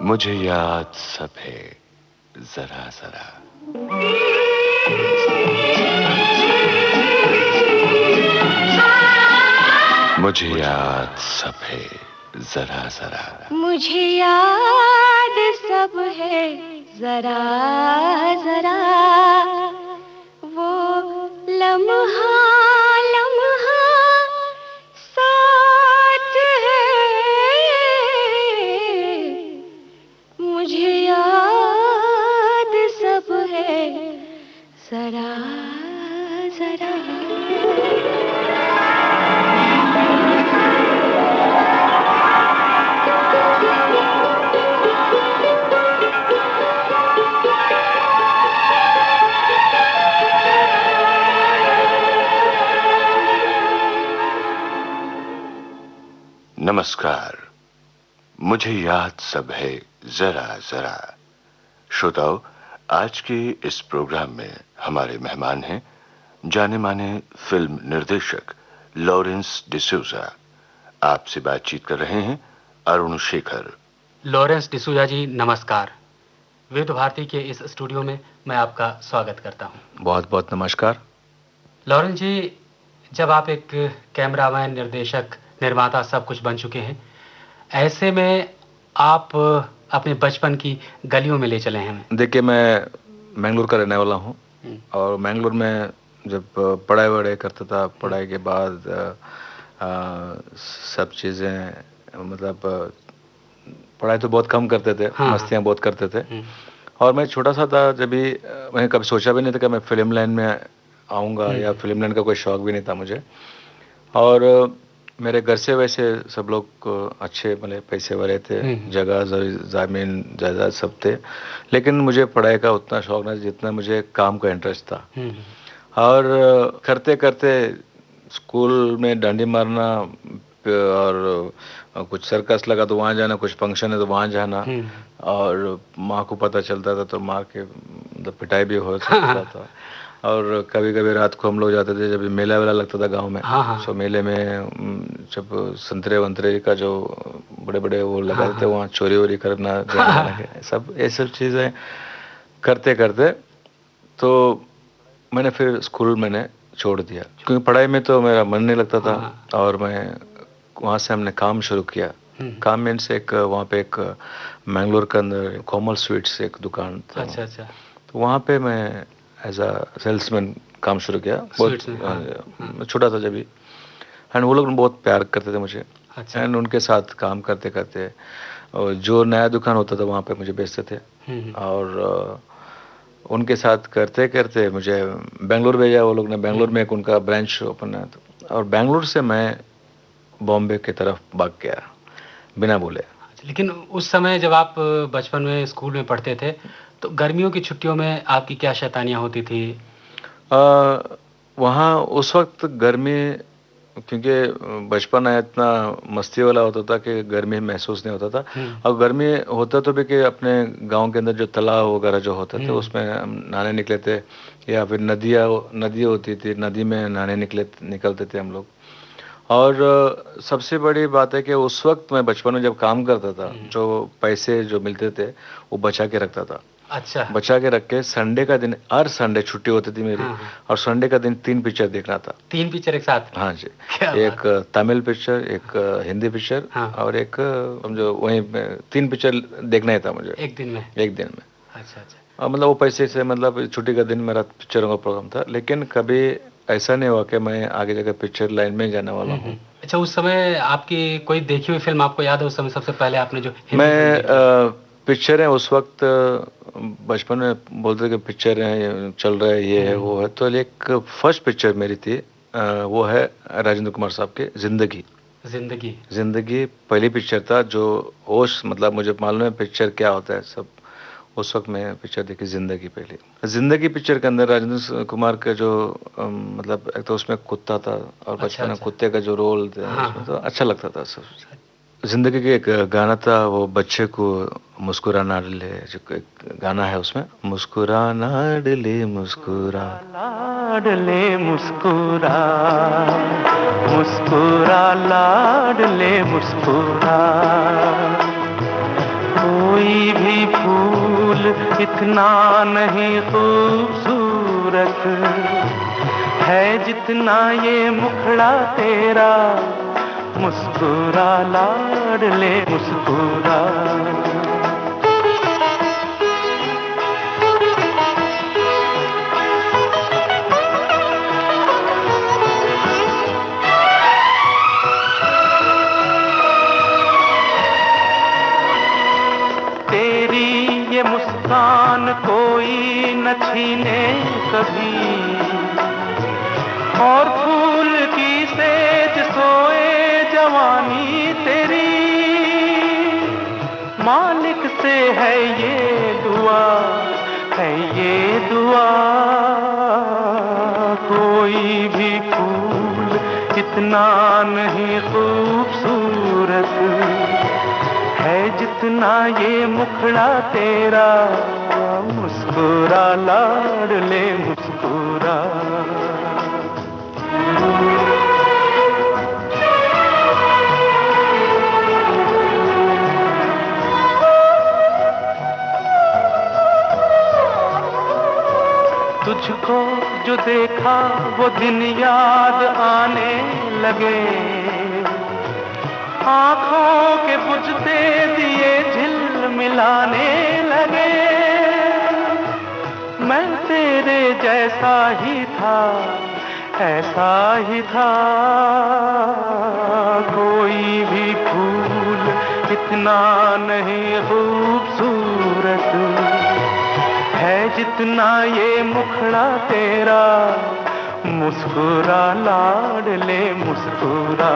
मुझे याद सब है जरा जरा। मुझे याद सब है जरा जरा। मुझे याद सब है जरा जरा। वो लम्हा लम्हा साथ है। मुझे याद सब है जरा जरा। नमस्कार। मुझे याद सब है जरा जरा। श्रोताओ, आज के इस प्रोग्राम में हमारे मेहमान हैं जाने माने फिल्म निर्देशक लॉरेंस डिसूजा। आपसे बातचीत कर रहे हैं अरुण शेखर। लॉरेंस डिसूजा जी नमस्कार। विविध भारती के इस स्टूडियो में मैं आपका स्वागत करता हूं। बहुत बहुत नमस्कार। लॉरेंस जी, जब आप एक कैमरामैन, निर्देशक, निर्माता सब कुछ बन चुके हैं, ऐसे में आप अपने बचपन की गलियों में ले चले हैं। देखिए, मैं मैंगलोर का रहने वाला हूं और मैंगलोर में जब पढ़ाई वढ़ाई करता था, पढ़ाई के बाद सब चीज़ें मतलब पढ़ाई तो बहुत कम करते थे, मस्तियां बहुत करते थे। और मैं छोटा सा था जब भी, मैं कभी सोचा भी नहीं था कि मैं फिल्म लाइन में आऊँगा या फिल्म लाइन का कोई शौक भी नहीं था मुझे। और मेरे घर से वैसे सब लोग अच्छे मतलब पैसे वाले थे, जगह ज़मीन जायदाद सब थे, लेकिन मुझे पढ़ाई का उतना शौक नहीं जितना मुझे काम का इंटरेस्ट था। और करते करते स्कूल में डांडी मारना और कुछ सर्कस लगा तो वहाँ जाना, कुछ फंक्शन है तो वहाँ जाना, और माँ को पता चलता था तो माँ के मतलब पिटाई भी हो सकता था। और कभी कभी रात को हम लोग जाते थे जब मेला वेला लगता था गांव में। सो मेले में जब संतरे वंतरे का जो बड़े बड़े वो लगाते थे, वहाँ चोरी वोरी करना सब ये सब चीज़ें करते करते तो मैंने फिर स्कूल मैंने छोड़ दिया, क्योंकि पढ़ाई में तो मेरा मन नहीं लगता था। और मैं वहाँ से हमने काम शुरू किया। काम में से एक वहाँ पे एक मैंगलोर के अंदर कोमल स्वीट्स एक दुकान था। अच्छा। तो वहाँ पे मैं एज अ सेल्समैन काम शुरू किया। बहुत छोटा था जब भी, एंड वो लोग बहुत प्यार करते थे मुझे। एंड उनके साथ काम करते करते और जो नया दुकान होता था वहाँ पे मुझे बेचते थे। और उनके साथ करते करते मुझे बेंगलोर भेजा वो लोग ने। बेंगलोर में एक उनका ब्रांच ओपन है, और बेंगलोर से मैं बॉम्बे की तरफ भाग गया बिना बोले। लेकिन उस समय जब आप बचपन में स्कूल में पढ़ते थे तो गर्मियों की छुट्टियों में आपकी क्या शैतानियाँ होती थी? वहाँ उस वक्त गर्मी, क्योंकि बचपन है इतना मस्ती वाला होता था कि गर्मी महसूस नहीं होता था। और गर्मी होता तो भी कि अपने गांव के अंदर जो तालाब वगैरह जो होते थे उसमें हम नहाने निकले थे, या फिर नदी होती थी, नदी में नहाने निकलते थे हम लोग। और सबसे बड़ी बात है कि उस वक्त मैं बचपन में जब काम करता था, जो पैसे जो मिलते थे वो बचा के रखता था। अच्छा। बचा के रख के संडे का दिन, हर संडे छुट्टी होती थी मेरी। और संडे का दिन 3 पिक्चर देखना था। 3 पिक्चर एक साथ? हाँ जी। एक तमिल पिक्चर, एक हिंदी पिक्चर, और एक समझो वहीं 3 पिक्चर देखना ही था मुझे एक दिन में। अच्छा अच्छा। और मतलब वो पैसे से, मतलब छुट्टी का दिन मेरा पिक्चरों का प्रोग्राम था। लेकिन कभी ऐसा नहीं हुआ कि मैं आगे जाकर पिक्चर लाइन में जाने वाला हूँ। अच्छा, उस समय आपकी कोई देखी हुई फिल्म आपको याद है उस समय सबसे पहले आपने जो मैं पिक्चरें उस वक्त बचपन में बोलते कि पिक्चर है चल रहा है, ये है वो है, तो एक फर्स्ट पिक्चर मेरी थी, वो है राजेंद्र कुमार साहब के जिंदगी। जिंदगी पहली पिक्चर था जो होश, मतलब मुझे मालूम है पिक्चर क्या होता है सब। उस वक्त मैं पिक्चर देखी जिंदगी पहले। जिंदगी पिक्चर के अंदर राजेंद्र कुमार का जो मतलब एक तो उसमें कुत्ता था, और बचपन में कुत्ते का जो रोल था उसमें तो अच्छा लगता था सब। जिंदगी के एक गाना था, वो बच्चे को मुस्कुराना डले, जो एक गाना है उसमें, मुस्कुराना डले मुस्कुरा लाडले मुस्कुरा, मुस्कुरा लाडले मुस्कुरा, कोई इतना नहीं खूबसूरत है जितना ये मुखड़ा तेरा, मुस्कुरा लाडले मुस्कुरा। तेरी ये मुस्कान कोई न छीने कभी, और फूल की सेज सोए जवानी तेरी। मालिक से है ये दुआ, है ये दुआ, कोई भी फूल इतना नहीं खूबसूरत है जितना ये मुखड़ा तेरा, मुस्कुरा लाडले मुस्कुरा। तुझको जो देखा वो दिन याद आने लगे, आँखों के बुझते दिए झिलमिलाने लगे। मैं तेरे जैसा ही था, ऐसा ही था, कोई भी फूल इतना नहीं खूबसूरत है जितना ये मुखड़ा तेरा, मुस्कुरा लाडले मुस्कुरा।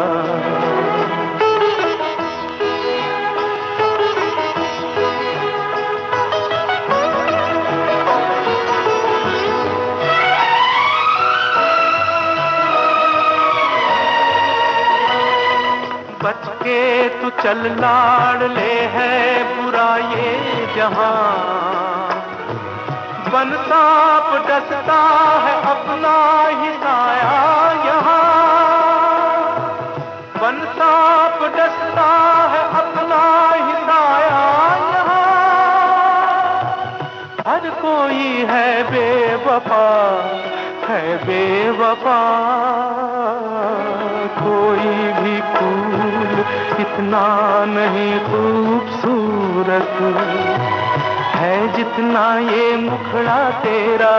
बच के तू चल लाडले है बुरा ये जहां, बन सांप डसता है अपना ही साया यहाँ। बन सांप डसता है अपना ही साया यहाँ। हर कोई है बेवफा, है बेवफा, कोई भी फूल इतना नहीं खूबसूरत है जितना ये मुखड़ा तेरा,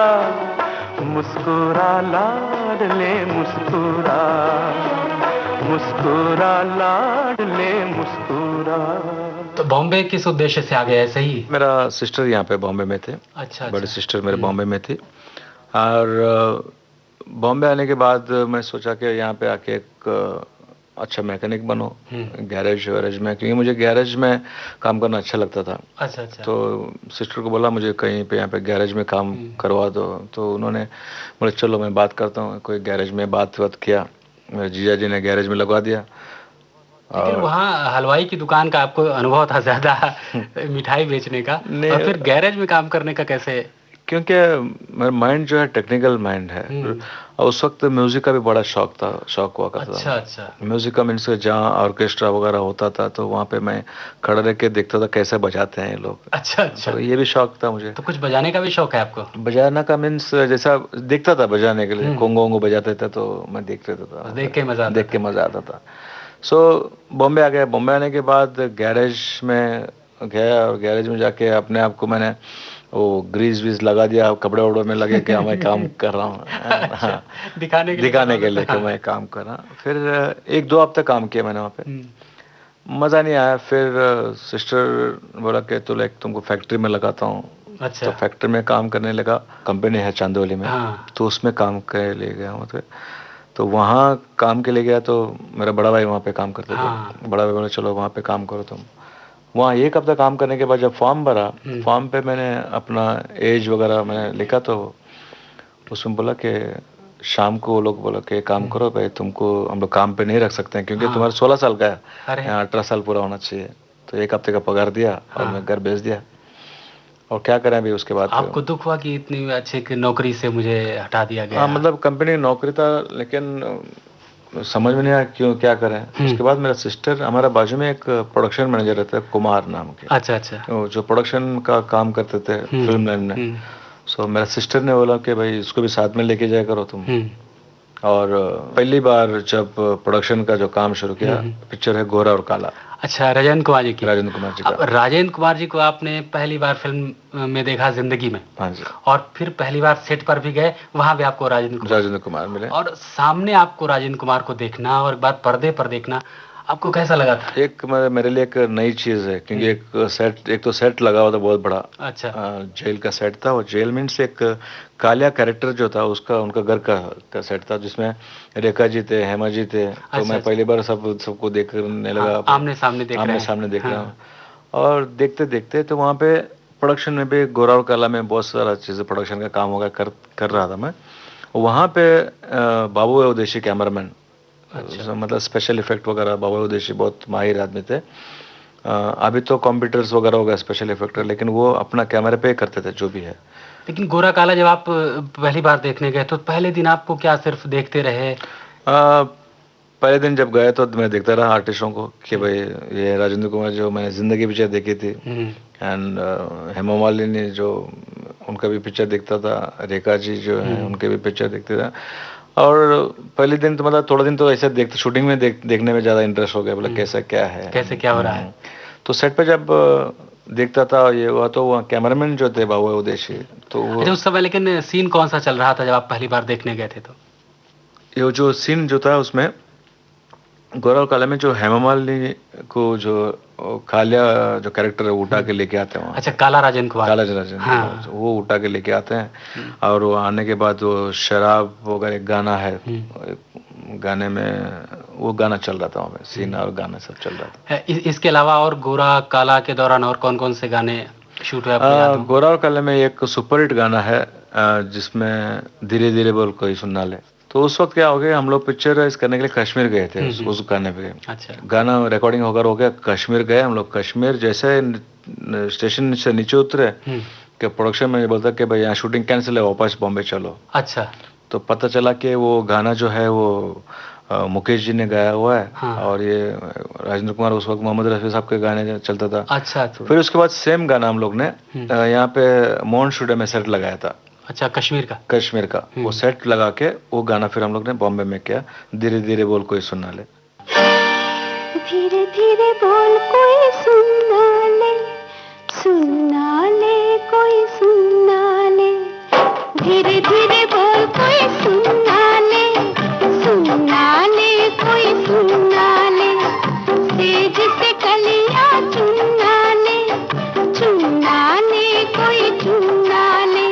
मुस्कुरा लाडले मुस्कुरा, मुस्कुरा लाडले मुस्कुरा। तो बॉम्बे किस उद्देश्य से आ गए? ऐसे ही? मेरा सिस्टर यहाँ पे बॉम्बे में थे। अच्छा। बड़े सिस्टर मेरे बॉम्बे में थी, और बॉम्बे आने के बाद मैं सोचा कि यहाँ पे आके एक अच्छा मैकेनिक बनो गैरेज वैरेज में, क्योंकि मुझे गैरेज में काम करना अच्छा लगता था। अच्छा अच्छा। तो सिस्टर को बोला मुझे कहीं पे यहाँ पे गैरेज में काम करवा दो, तो उन्होंने बोले चलो मैं बात करता हूँ। कोई गैरेज में बात किया, मेरे जीजा जी ने गैरेज में लगवा दिया। लेकिन वहाँ हलवाई की दुकान का आपको अनुभव था ज़्यादा मिठाई बेचने का, और फिर गैरेज में काम करने का कैसे? क्योंकि मेरा माइंड जो है टेक्निकल माइंड है, और उस वक्त म्यूजिक का भी बड़ा शौक हुआ करता था। अच्छा अच्छा। म्यूजिक का मीन्स जहाँ ऑर्केस्ट्रा वगैरह होता था तो वहाँ पे मैं खड़ा रह के देखता था कैसे बजाते हैं ये लोग। अच्छा अच्छा। तो ये भी शौक था मुझे। तो कुछ बजाने का भी शौक है आपको? बजाना का मीन्स जैसा देखता था बजाने के लिए, कोंगो वोंगो बजाते थे तो मैं देख लेता था, देख के मजा आता था। सो बॉम्बे आ गया। बॉम्बे आने के बाद गैरेज में गया, और गैरेज में जाके अपने आप को मैंने वो ग्रीस वीस लगा दिया, कपड़े वपड़े में लगे कि मैं काम कर रहा हूँ। अच्छा, दिखाने के लिए कि मैं काम कर रहा हूँ। फिर 1-2 हफ्ते काम किया मैंने वहाँ पे, मज़ा नहीं आया। फिर सिस्टर बोला कि तुमको फैक्ट्री में लगाता हूँ। अच्छा। तो फैक्ट्री में काम करने लगा, कंपनी है चांदोली में। हाँ। तो उसमें काम के ले गया मतलब, तो वहाँ काम के लिए गया तो मेरा बड़ा भाई वहाँ पे काम करते थे। बड़ा भाई बोला चलो वहाँ पे काम करो तुम। वहाँ 1 हफ्ता काम करने के बाद जब फॉर्म भरा, फॉर्म पे मैंने अपना एज वगैरह मैंने लिखा, तो उसमें बोला कि शाम को वो लोग बोला कि काम करो भाई, तुमको हम लोग काम पे नहीं रख सकते हैं क्योंकि तुम्हारा 16 साल का है, यहाँ 18 साल पूरा होना चाहिए। तो 1 हफ्ते का पगार दिया और मैं घर भेज दिया। और क्या करें अभी उसके बाद। आपको दुख हुआ कि इतनी अच्छी नौकरी से मुझे हटा दिया गया? हाँ, मतलब कंपनी नौकरी था, लेकिन समझ में नहीं आया क्यों क्या करें। उसके बाद मेरा सिस्टर, हमारा बाजू में एक प्रोडक्शन मैनेजर रहता है कुमार नाम के। अच्छा अच्छा। जो प्रोडक्शन का काम करते थे फिल्म लाइन में। सो मेरा सिस्टर ने बोला कि भाई इसको भी साथ में लेके जाया करो तुम। और पहली बार जब प्रोडक्शन का जो काम शुरू किया, पिक्चर है गोरा और काला। अच्छा, राजेंद्र कुमार जी की। राजेंद्र कुमार जी का। अब राजेंद्र कुमार जी को आपने पहली बार फिल्म में देखा जिंदगी में। हाँ जी। और फिर पहली बार सेट पर भी गए, वहां भी आपको राजेंद्र कुमार मिले। और सामने आपको राजेंद्र कुमार को देखना और एक बार पर्दे पर देखना, आपको कैसा लगा था? एक मेरे लिए एक नई चीज है, क्योंकि एक तो सेट लगा हुआ था बहुत बड़ा। अच्छा। जेल का सेट था। और जेल मीन्स एक कालिया कैरेक्टर जो था उसका, उनका घर का सेट था, जिसमें रेखा जी थे, हेमा जी थे। तो मैं पहली बार सबको देखने लगा। आमने सामने देख रहा हूँ। और देखते देखते तो वहाँ पे प्रोडक्शन में भी गोरा और काला में बहुत सारा चीज़ें प्रोडक्शन का काम होगा कर रहा था मैं। वहाँ पे बाबू उदेशी कैमरामैन, अच्छा। मतलब स्पेशल इफेक्ट वगैरह बाबू उदेशी बहुत माहिर आदमी थे। अभी तो कंप्यूटर्स वगैरह हो गया स्पेशल इफेक्ट, लेकिन वो अपना कैमरे पे करते थे जो भी है। लेकिन गोरा काला जब आप पहली बार देखने गए तो पहले दिन आपको क्या सिर्फ देखते रहे? पहले दिन जब गए तो मैं देखता रहा आर्टिस्टों को कि भाई ये राजेंद्र कुमार जो मैंने जिंदगी पिक्चर देखी थी, एंड हेमा मालिनी जो उनका भी पिक्चर देखता था, रेखा जी जो है उनके भी पिक्चर देखते था। और पहले दिन तो मतलब थोड़ा दिन तो ऐसे देखते, शूटिंग में देखने में ज़्यादा इंटरेस्ट हो गया, बोला कैसा क्या है, कैसे क्या हो रहा है। तो सेट पे जब देखता था ये हुआ, तो वहाँ कैमरामैन जो थे बाबू उदेशी, तो अच्छा उस समय लेकिन सीन कौन सा चल रहा था जब आप पहली बार देखने गए थे? तो ये जो सीन जो था उसमें गोरा और काला में जो हेमा मालिनी को जो कालिया जो कैरेक्टर है उठा के लेके आते हैं। अच्छा, काला राजेंद्र कुमार। हाँ। वो उठा के लेके आते हैं। और वो आने के बाद वो शराब वगैरह एक गाना है, गाने में वो गाना चल रहा था वहाँ पे, सीन और गाना सब चल रहा था। इसके अलावा और गोरा काला के दौरान और कौन कौन से गाने शूट हुए? गोरा और काला में एक सुपरहिट गाना है जिसमें धीरे धीरे बोल कोई सुनना ले। तो उस वक्त क्या हो गया, हम लोग पिक्चराइज करने के लिए कश्मीर गए थे उस गाने पे। अच्छा। गाना रिकॉर्डिंग होकर हो गया, कश्मीर गए हम लोग। कश्मीर जैसे स्टेशन से नीचे उतरे कि प्रोडक्शन में बोलता कि भाई यहाँ शूटिंग कैंसिल है, वापस बॉम्बे चलो। अच्छा। तो पता चला कि वो गाना जो है वो मुकेश जी ने गाया हुआ है। हाँ। और ये राजेंद्र कुमार, उस वक्त मोहम्मद रफी साहब के गाने चलता था। अच्छा। तो फिर उसके बाद सेम गाना हम लोग ने यहाँ पे मोहन स्टूडियो में सेट लगाया था। अच्छा, कश्मीर का वो सेट लगा के वो गाना फिर हम लोग ने बॉम्बे में किया, धीरे धीरे बोल कोई सुनना ले। धीरे धीरे बोल कोई सुनना ले, सुनना ले कोई सुनना ले। धीरे धीरे बोल कोई सुनना ले, सुनना ले कोई सुनना ले। तेज से कलियां चुनना ले, चुनना ले कोई चुनना ले।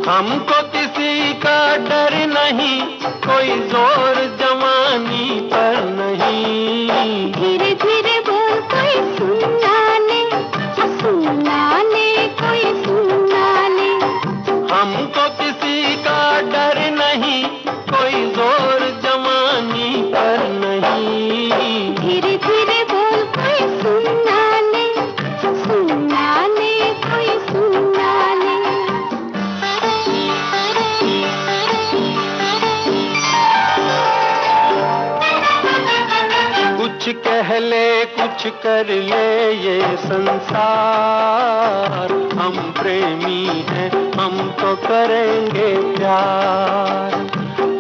हमको किसी का डर नहीं, कोई जोर जवानी पर नहीं। धीरे धीरे बोल कोई सुनना ले, सुनना ले कोई सुनना ले। हमको किसी का डर नहीं, कोई जोर जवानी पर नहीं। धीरे धीरे बोल कोई सुनना ले, सुनना ले कोई सुनना ले। कुछ कह ले कुछ कर ले ये संसार, हम प्रेमी हैं हम तो करेंगे प्यार।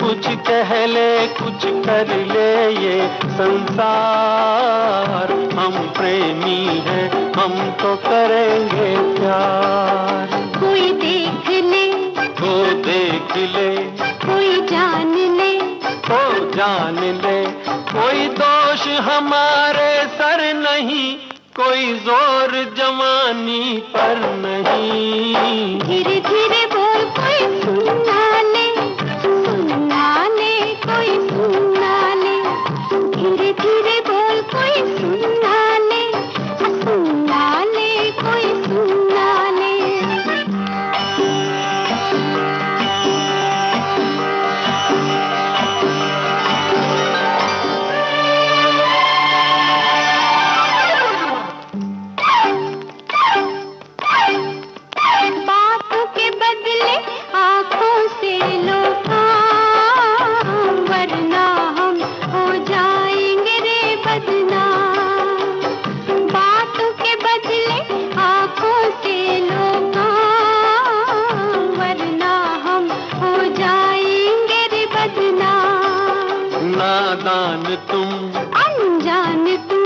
कुछ कह ले कुछ कर ले ये संसार, हम प्रेमी हैं हम तो करेंगे प्यार। कोई देख ले तो देख ले, कोई जान ले तो जान ले। कोई दोष हमारे सर नहीं, कोई जोर जवानी पर नहीं। धीरे धीरे बोल कोई सुनना ले, सुनना ले कोई सुनना ले। धीरे धीरे बोल कोई सुनना ले, सुनना ले कोई सुनना ले। बातों के बदले आँखों से तुम, अनजान तुम,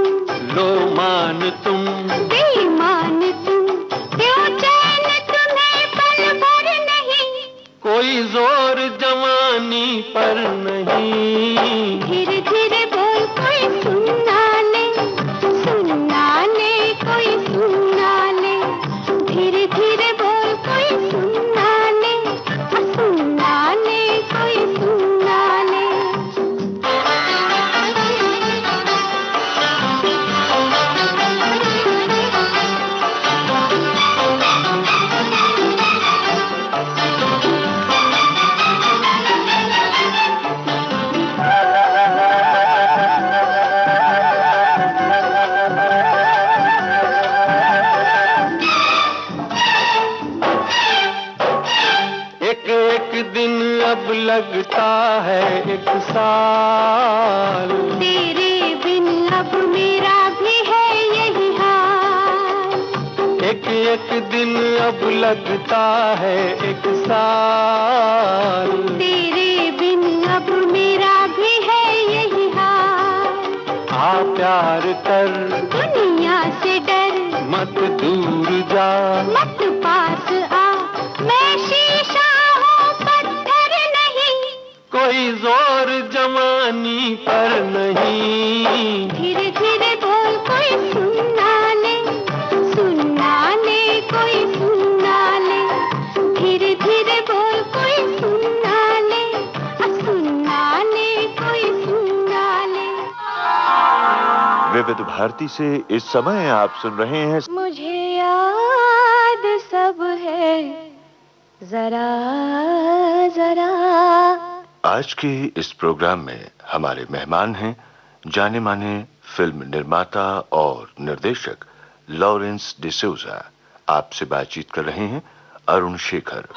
लो मान तुम, बेईमान तुम, क्यों चैन तुम्हें पल भर नहीं, कोई जोर जवानी पर नहीं। धीरे धीरे बोल कोई सुनना ले, सुनना ले कोई सुनना ले, धीरे धीरे बोल कोई सुनना ले, सुनना ले कोई सुनना ले। एक एक दिन अब लगता है एक साल, तेरे बिन अब मेरा भी है यही हाल, एक एक दिन अब लगता है एक साल, तेरे बिन अब मेरा भी है यही हाल। आ प्यार कर दुनिया से डर, मत दूर जा, मत पास आ, मैं शीशा हूँ पत्थर नहीं, कोई जोर जवानी पर नहीं। धीरे धीरे बोल कोई सुनना ले, सुनना ले कोई सुनना ले, धीरे धीरे बोल कोई सुनना ले, सुनना ले कोई सुनना ले। विविध भारती से इस समय आप सुन रहे हैं मुझे याद सब है जरा जरा। आज के इस प्रोग्राम में हमारे मेहमान हैं जाने माने फिल्म निर्माता और निर्देशक लॉरेंस डिसूजा। आपसे बातचीत कर रहे हैं अरुण शेखर।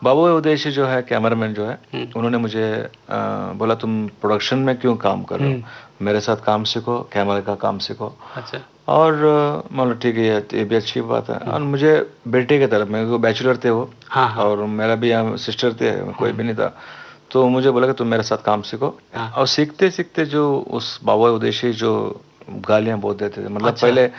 बाबू उदेशी जो है कैमरामैन जो है, उन्होंने मुझे बोला तुम प्रोडक्शन में क्यों काम कर रहे हो, मेरे साथ काम सीखो, कैमरे का काम सीखो। अच्छा। और मतलब ठीक है, ये भी अच्छी बात है। और मुझे बेटे की तरफ, मेरे को बैचलर थे वो, हाँ, हाँ। और मेरा भी यहाँ सिस्टर थे, कोई भी नहीं था, तो मुझे बोला कि तुम मेरे साथ काम सीखो। हाँ। और सीखते सीखते जो उस बाबू उदेशी जो गालियाँ बहुत देते थे, मतलब अच्छा। पहले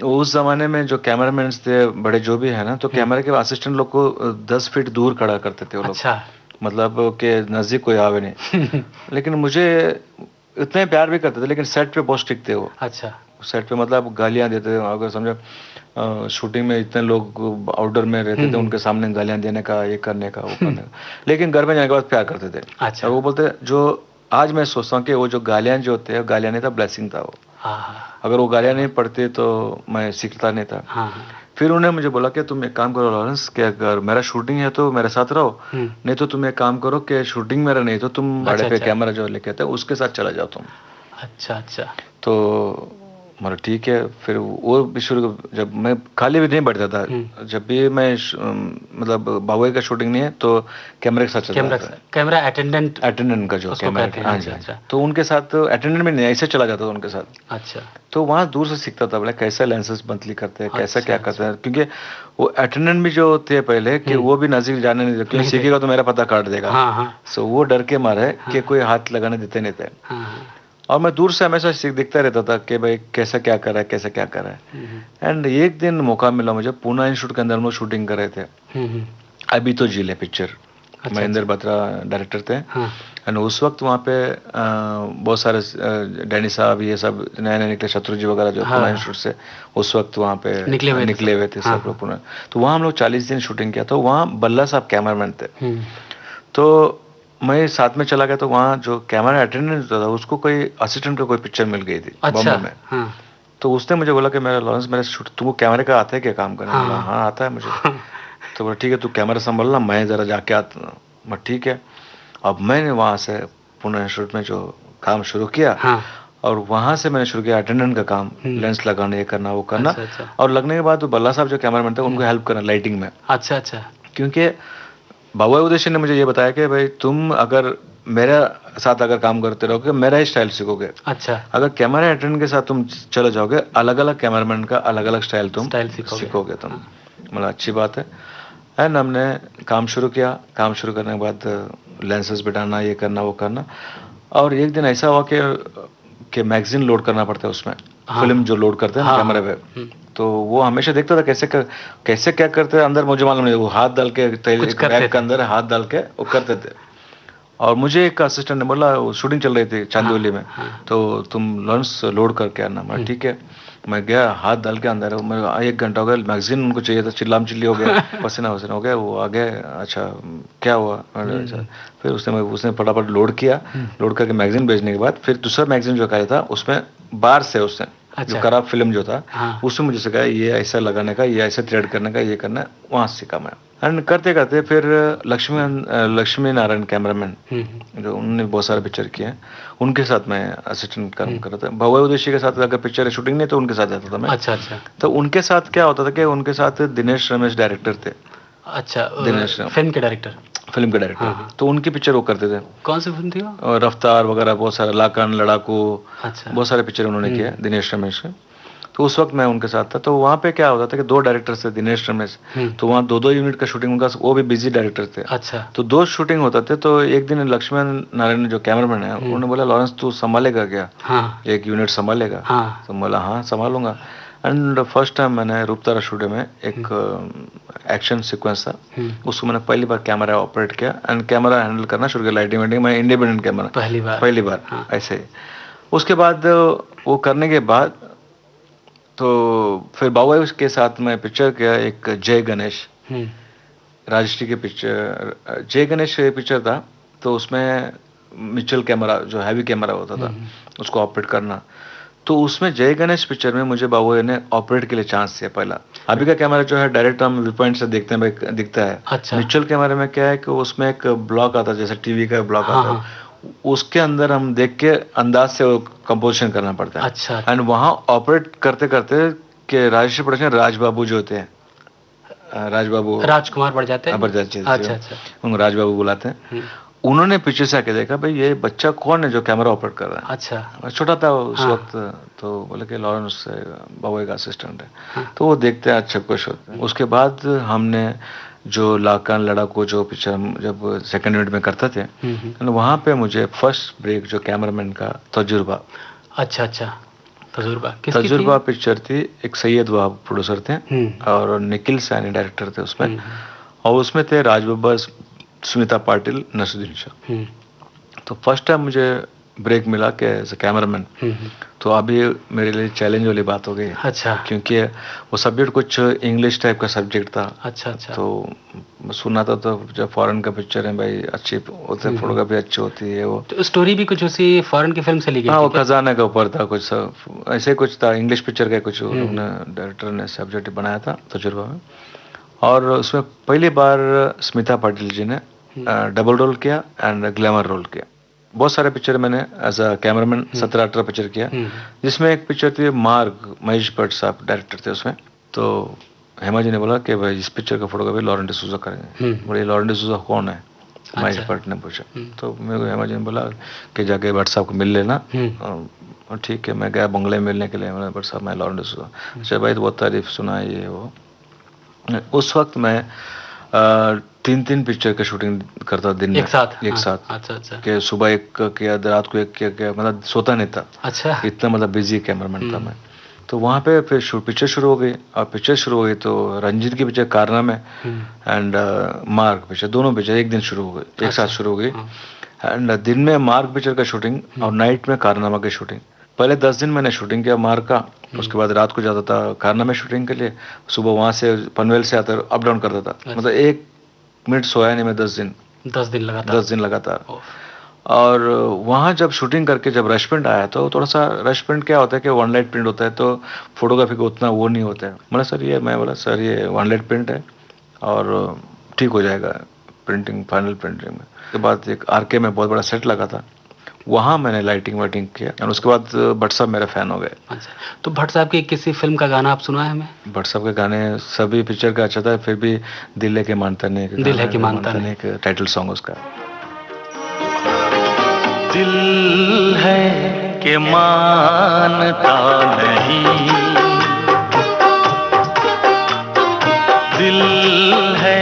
उस जमाने में जो कैमरामैन थे बड़े जो भी है ना, तो कैमरे के असिस्टेंट लोग को 10 फीट दूर खड़ा करते थे वो लोग। अच्छा। मतलब के नजदीक कोई आवे नहीं। लेकिन मुझे इतने प्यार भी करते थे, लेकिन सेट पे बहुत स्ट्रिक्ट थे वो। अच्छा। सेट पे मतलब गालियां देते थे। अगर समझो शूटिंग में इतने लोग आउटडोर में रहते थे, उनके सामने गालियां देने का, ये करने का, वो करने का। लेकिन घर में जाने के बाद प्यार करते थे। अच्छा। और वो बोलते जो आज मैं सोचता हूँ कि वो जो गालियां जो होते हैं, गालियां नहीं था, ब्लेसिंग था वो। हाँ, अगर वो गालियां नहीं पड़ती तो मैं सीखता नहीं था। हाँ, फिर उन्होंने मुझे बोला कि तुम एक काम करो लॉरेंस, कि अगर मेरा शूटिंग है तो मेरे साथ रहो, नहीं तो तुम एक काम करो कि शूटिंग मेरा नहीं तो तुम भाड़े पे कैमरा जो लेके आते हो उसके साथ चला जाओ तुम। अच्छा। अच्छा। तो मतलब ठीक है। फिर वो भी शुरू, जब मैं खाली भी नहीं बैठता था, जब भी मैं मतलब बाबू का शूटिंग नहीं है तो कैमरे के साथ चला जाता। कैमरा अटेंडेंट का जो कैमरा, हाँ जी। अच्छा। तो उनके साथ अटेंडेंट में नहीं, ऐसे चला जाता था उनके साथ। अच्छा। तो वहाँ दूर से सीखता था, बोले कैसे लेंसेज बदली करते हैं, कैसा क्या करते हैं, क्योंकि वो अटेंडेंट भी जो थे पहले कि वो भी नजदीक जाने नहीं देते, क्योंकि सीखेगा तो मेरा पता काट देगा। हाँ, हाँ। सो वो डर के मारे कि कोई हाथ लगाने देते नहीं थे। और मैं दूर से हमेशा देखता रहता था कि भाई कैसा क्या कर रहा है, कैसा क्या कर रहा है। एंड एक दिन मौका मिला मुझे, पूना इंस्टीट्यूट के अंदर हम लोग शूटिंग कर रहे थे। अभी तो जिले पिक्चर, महेंद्र बत्रा डायरेक्टर थे। एंड उस वक्त वहाँ पे बहुत सारे डैनी साहब, ये सब नए नए निकले, शत्रुजी वगैरह जो पूना इंस्टीट्यूट से उस वक्त वहाँ पे निकले हुए थे सब लोग पूना। तो वहाँ हम लोग 40 दिन शूटिंग किया। तो वहाँ बल्ला साहब कैमरामैन थे। तो मैं साथ में चला गया। तो वहाँ जो कैमरा अटेंडेंट होता था उसको कोई असिस्टेंट को कोई पिक्चर मिल गई थी बॉम्बे में। हाँ। तो उसने मुझे बोला कि मेरा लॉरेंस, मेरे शूट तुमको कैमरे का आता है क्या काम करने? हाँ, हाँ आता है मुझे। तो बोला ठीक है तू कैमरा संभालना, मैं जरा जाके आता। मैं ठीक है। अब मैंने वहाँ से पुणे इंस्टीट्यूट में जो काम शुरू किया। हाँ। और वहाँ से मैंने शुरू किया अटेंडेंट का काम, लेंस लगाना, ये करना, वो करना। अच्छा। और लगने के बाद बल्ला साहब जो कैमरामैन थे उनको हेल्प करना लाइटिंग में। अच्छा। क्योंकि बाबू उदेशी ने मुझे ये बताया कि भाई तुम अगर मेरे साथ अगर काम करते रहोगे मेरा ही स्टाइल सीखोगे। अच्छा। अगर कैमरा अटेंडेंट के साथ तुम चले जाओगे, अलग अलग कैमरामैन का अलग अलग स्टाइल तुम सीखोगे तुम। मतलब अच्छी बात है। एंड हमने काम शुरू किया। काम शुरू करने के बाद लेंसेज बिठाना, ये करना वो करना, और एक दिन ऐसा हुआ कि मैगजीन लोड करना पड़ता है उसमें। फिल्म जो लोड करते हैं ना कैमरे पे, तो वो हमेशा देखता था कैसे क्या करते हैं, अंदर मुझे मालूम नहीं, वो हाथ डाल के बैग के अंदर हाथ डाल के वो करते थे। और मुझे एक असिस्टेंट ने बोला, शूटिंग चल रही थी चांदोली में, तो तुम लॉन्स लोड करके आना। मैं ठीक है, मैं गया, हाथ डाल के अंदर, मैं 1 घंटा हो गया, मैगजीन उनको चाहिए था, चिल्लाम चिल्ली हो गया, पसीना वसीना हो गया, वो आ गए। अच्छा क्या हुआ? अच्छा, फिर उसने फटाफट लोड किया। लोड करके मैगजीन भेजने के बाद फिर दूसरा मैगजीन जो खाया था उसमें बाहर से उसने जो खराब फिल्म जो था उसमें मुझे सिखाया, ये ऐसा लगाने का, ये ऐसा थ्रेड करने का, ये करना, वहाँ सीखा मैं। एंड करते करते फिर लक्ष्मी नारायण कैमरामैन जो उन्होंने बहुत सारे पिक्चर किए हैं, उनके साथ मैं असिस्टेंट काम कर रहा था। भव्य उद्देश्य के साथ अगर पिक्चर शूटिंग नहीं तो उनके साथ जाता था मैं। अच्छा अच्छा। तो उनके साथ क्या होता था कि उनके साथ दिनेश रमेश डायरेक्टर थे। अच्छा, दिनेश फिल्म के डायरेक्टर। तो उनकी पिक्चर वो करते थे। कौन सी फिल्म थी वो? रफ्तार वगैरह, बहुत सारा लाकन, लड़ाकू, अच्छा, बहुत सारे पिक्चर उन्होंने किए दिनेश रमेश के। तो उस वक्त मैं उनके साथ था। तो वहाँ पे क्या होता था कि 2 डायरेक्टर थे, दिनेश रमेश, तो वहाँ 2-2 यूनिट का शूटिंग उनका, वो भी बिजी डायरेक्टर थे। अच्छा। तो 2 शूटिंग होता थे। तो एक दिन लक्ष्मण नारायण जो कैमरामैन है, उन्होंने बोला, लॉरेंस तू संभालेगा क्या? हाँ। 1 यूनिट संभालेगा? हाँ। तो बोला हाँ संभालूंगा। एंड फर्स्ट टाइम मैंने रूपतारा स्टूडियो में एक एक्शन सीक्वेंस था, उसको मैंने पहली बार कैमरा ऑपरेट किया एंड कैमरा हैंडल करना शुरू किया, लाइटिंग वाइटिंग, मैं इंडिपेंडेंट कैमरा पहली बार हाँ। ऐसे। उसके बाद वो करने के बाद तो फिर बाबू के साथ मैं पिक्चर किया, एक जय गणेश, राजश्री के पिक्चर, जय गणेश पिक्चर था। तो उसमें मिचल कैमरा जो हैवी कैमरा होता था उसको ऑपरेट करना। तो उसमें जय गणेश पिक्चर में मुझे बाबू ने ऑपरेट के लिए चांस दिया पहला। अभी का कैमरा जो है डायरेक्ट हम व्यू पॉइंट से देखते हैं, दिखता है। अच्छा। मिचल कैमरे में क्या है कि उसमें एक ब्लॉक आता है, जैसे टीवी का ब्लॉक आता है, उसके अंदर हम देख के अंदाज से वो कंपोजिशन करना पड़ता है। अच्छा। एंड वहाँ ऑपरेट करते करते कि राजश्री प्रोडक्शन राजबाबू जो होते हैं, राजबाबू, राजकुमार बढ़ जाते हैं। अच्छा अच्छा, उनको राजबाबू बुलाते हैं। उन्होंने पीछे से आके देखा, भाई ये बच्चा कौन है जो कैमरा ऑपरेट कर रहा है। अच्छा। छोटा था उस वक्त, तो बोले कि लॉरेंस बाबू का असिस्टेंट है। तो वो देखते हैं, अच्छा खुश होते हैं। उसके बाद हमने जो लाकान लड़ाकू जो पिक्चर हम जब सेकंड यूनिट में करते थे, वहाँ पे मुझे फर्स्ट ब्रेक जो कैमरामैन का तजुर्बा। अच्छा अच्छा, तजुर्बा पिक्चर थी, एक सैयद वहाब प्रोड्यूसर थे और निखिल सैनी डायरेक्टर थे उसमें, और उसमें थे राजबब्बर, सुनीता पाटिल, नसरुद्दीन शाह। तो फर्स्ट टाइम मुझे ब्रेक मिला कि एज ए कैमरामैन। तो अभी मेरे लिए चैलेंज वाली बात हो गई। अच्छा। क्योंकि वो सब्जेक्ट कुछ इंग्लिश टाइप का सब्जेक्ट था। अच्छा अच्छा। तो सुना था, तो जब फॉरेन का पिक्चर है भाई, अच्छी होते हैं, फोटोग्राफी अच्छी होती है। वो तो स्टोरी भी कुछ उसी फॉरेन की फिल्म से ली गई? हाँ, वो खजाना के ऊपर था, कुछ ऐसे कुछ था, इंग्लिश पिक्चर का कुछ उन्होंने डायरेक्टर ने सब्जेक्ट बनाया था तजुर्बा में। और उसमें पहली बार स्मिता पाटिल जी ने डबल रोल किया एंड ग्लैमर रोल किया। बहुत सारे पिक्चर मैंने एज अ कैमरामैन 17-18 पिक्चर किया, जिसमें एक पिक्चर थी मार्ग, महेश भट्ट साहब डायरेक्टर थे उसमें। तो हेमा जी ने बोला कि भाई इस पिक्चर का फोटोग्राफी लॉरेंस डिसूजा करेंगे। बोले लॉरेंस डिसूजा कौन है? महेश भट्ट ने पूछा। तो मेरे को हेमा जी ने बोला कि जाके भट्ट साहब को मिल लेना। ठीक है, मैं गया बंगले में मिलने के लिए। भट्ट साहब, मैं लॉरेंस डिसूजा। अच्छा भाई, तो बहुत तारीफ सुना है ये वो। उस वक्त मैं 3-3 पिक्चर का शूटिंग करता दिन में एक साथ। अच्छा अच्छा। कि सुबह एक किया, रात को एक किया, मतलब सोता नहीं था। अच्छा। इतना मतलब बिजी कैमरामैन था मैं। तो वहाँ पे फिर पिक्चर शुरू हो गई, और पिक्चर शुरू हो गई तो रंजीत की पिक्चर कारनामे एंड मार्ग पिक्चर, दोनों पिक्चर एक दिन शुरू हो गई, एक साथ शुरू हो गई। एंड दिन में मार्ग पिक्चर का शूटिंग और नाइट में कारनामा की शूटिंग। पहले 10 दिन मैंने शूटिंग किया मार्ग का, उसके बाद रात को जाता था कारनामे शूटिंग के लिए, सुबह वहाँ से पनवेल से आता अप डाउन करता था। मतलब 1 मिनट सोया नहीं मैं 10 दिन लगातार। और वहाँ जब शूटिंग करके जब रश प्रिंट आया, तो थोड़ा सा रश प्रिंट क्या होता है कि 1 लाइट प्रिंट होता है, तो फोटोग्राफी को उतना वो नहीं होता है। मैं बोला सर ये 1 लाइट प्रिंट है और ठीक हो जाएगा प्रिंटिंग, फाइनल प्रिंटिंग में। उसके बाद एक आरके में बहुत बड़ा सेट लगा था, वहाँ मैंने लाइटिंग वाइटिंग किया, और उसके बाद भट्ट साहब मेरे फैन हो गए। अच्छा। तो भट्ट साहब की किसी फिल्म का गाना आप सुना है हमें? भट्ट साहब के गाने सभी पिक्चर का अच्छा था, फिर भी दिल है कि मानता नहीं, दिल है कि मानता नहीं एक टाइटल सॉन्ग उसका। दिल है कि मानता नहीं, दिल है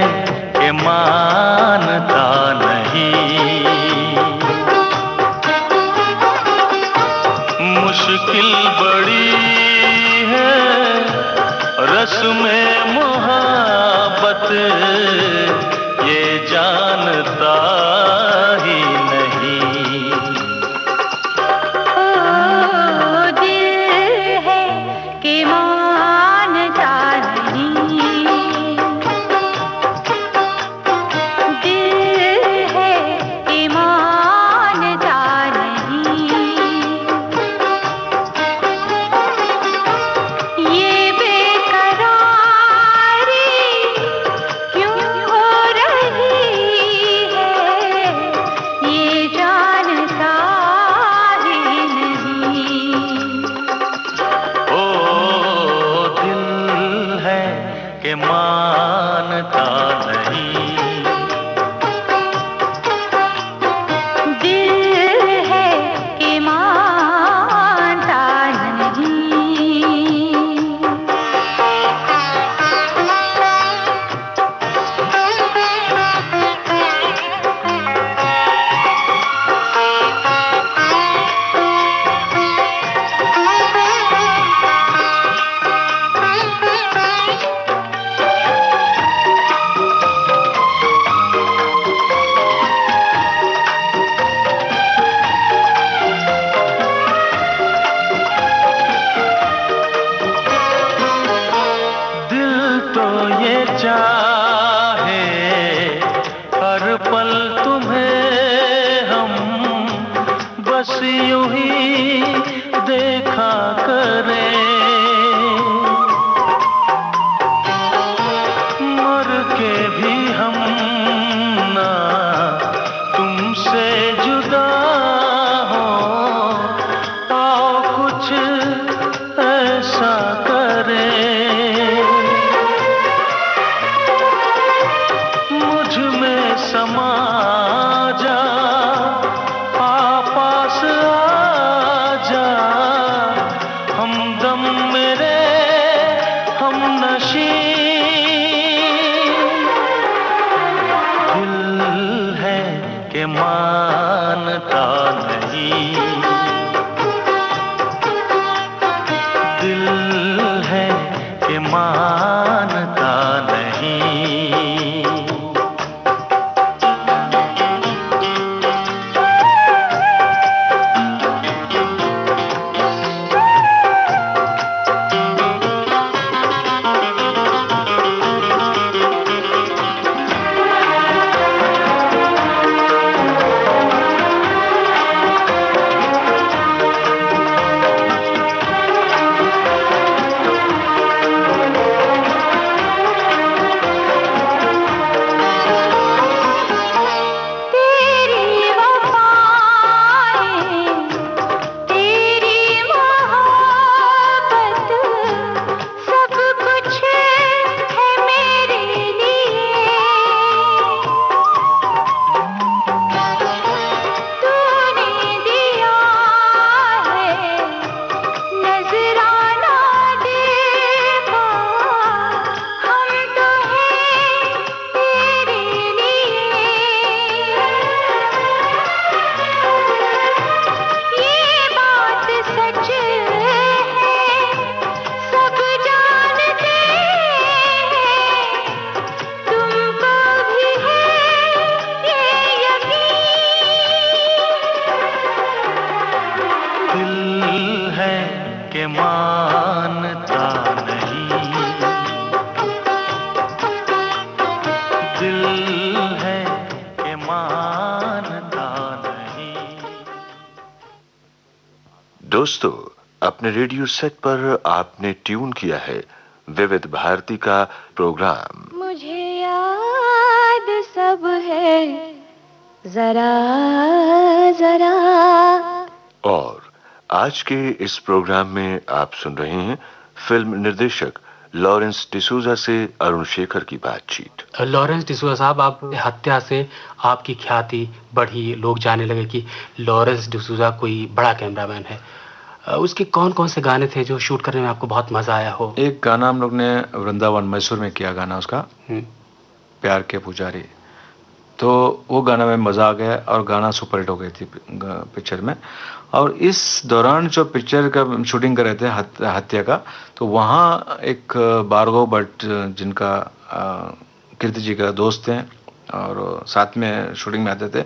के मानता नहीं। दोस्तों, अपने रेडियो सेट पर आपने ट्यून किया है विविध भारती का प्रोग्राम। मुझे याद सब है जरा जरा। और आज के इस प्रोग्राम में आप सुन रहे हैं फिल्म निर्देशक लॉरेंस डिसूजा से अरुण शेखर की बातचीत। लॉरेंस डिसूजा साहब, आप हत्या से आपकी ख्याति बढ़ी, लोग जानने लगे कि लॉरेंस डिसूजा कोई बड़ा कैमरामैन है। उसके कौन कौन से गाने थे जो शूट करने में आपको बहुत मजा आया हो? एक गाना हम लोग ने वृंदावन मैसूर में किया, गाना उसका प्यार के पुजारी। तो वो गाना में मज़ा आ गया और गाना सुपरहिट हो गई थी पिक्चर में। और इस दौरान जो पिक्चर का शूटिंग कर रहे थे हत्या का, तो वहाँ एक भार्गव भट्ट जिनका कीर्ति जी का दोस्त हैं और साथ में शूटिंग में आते थे,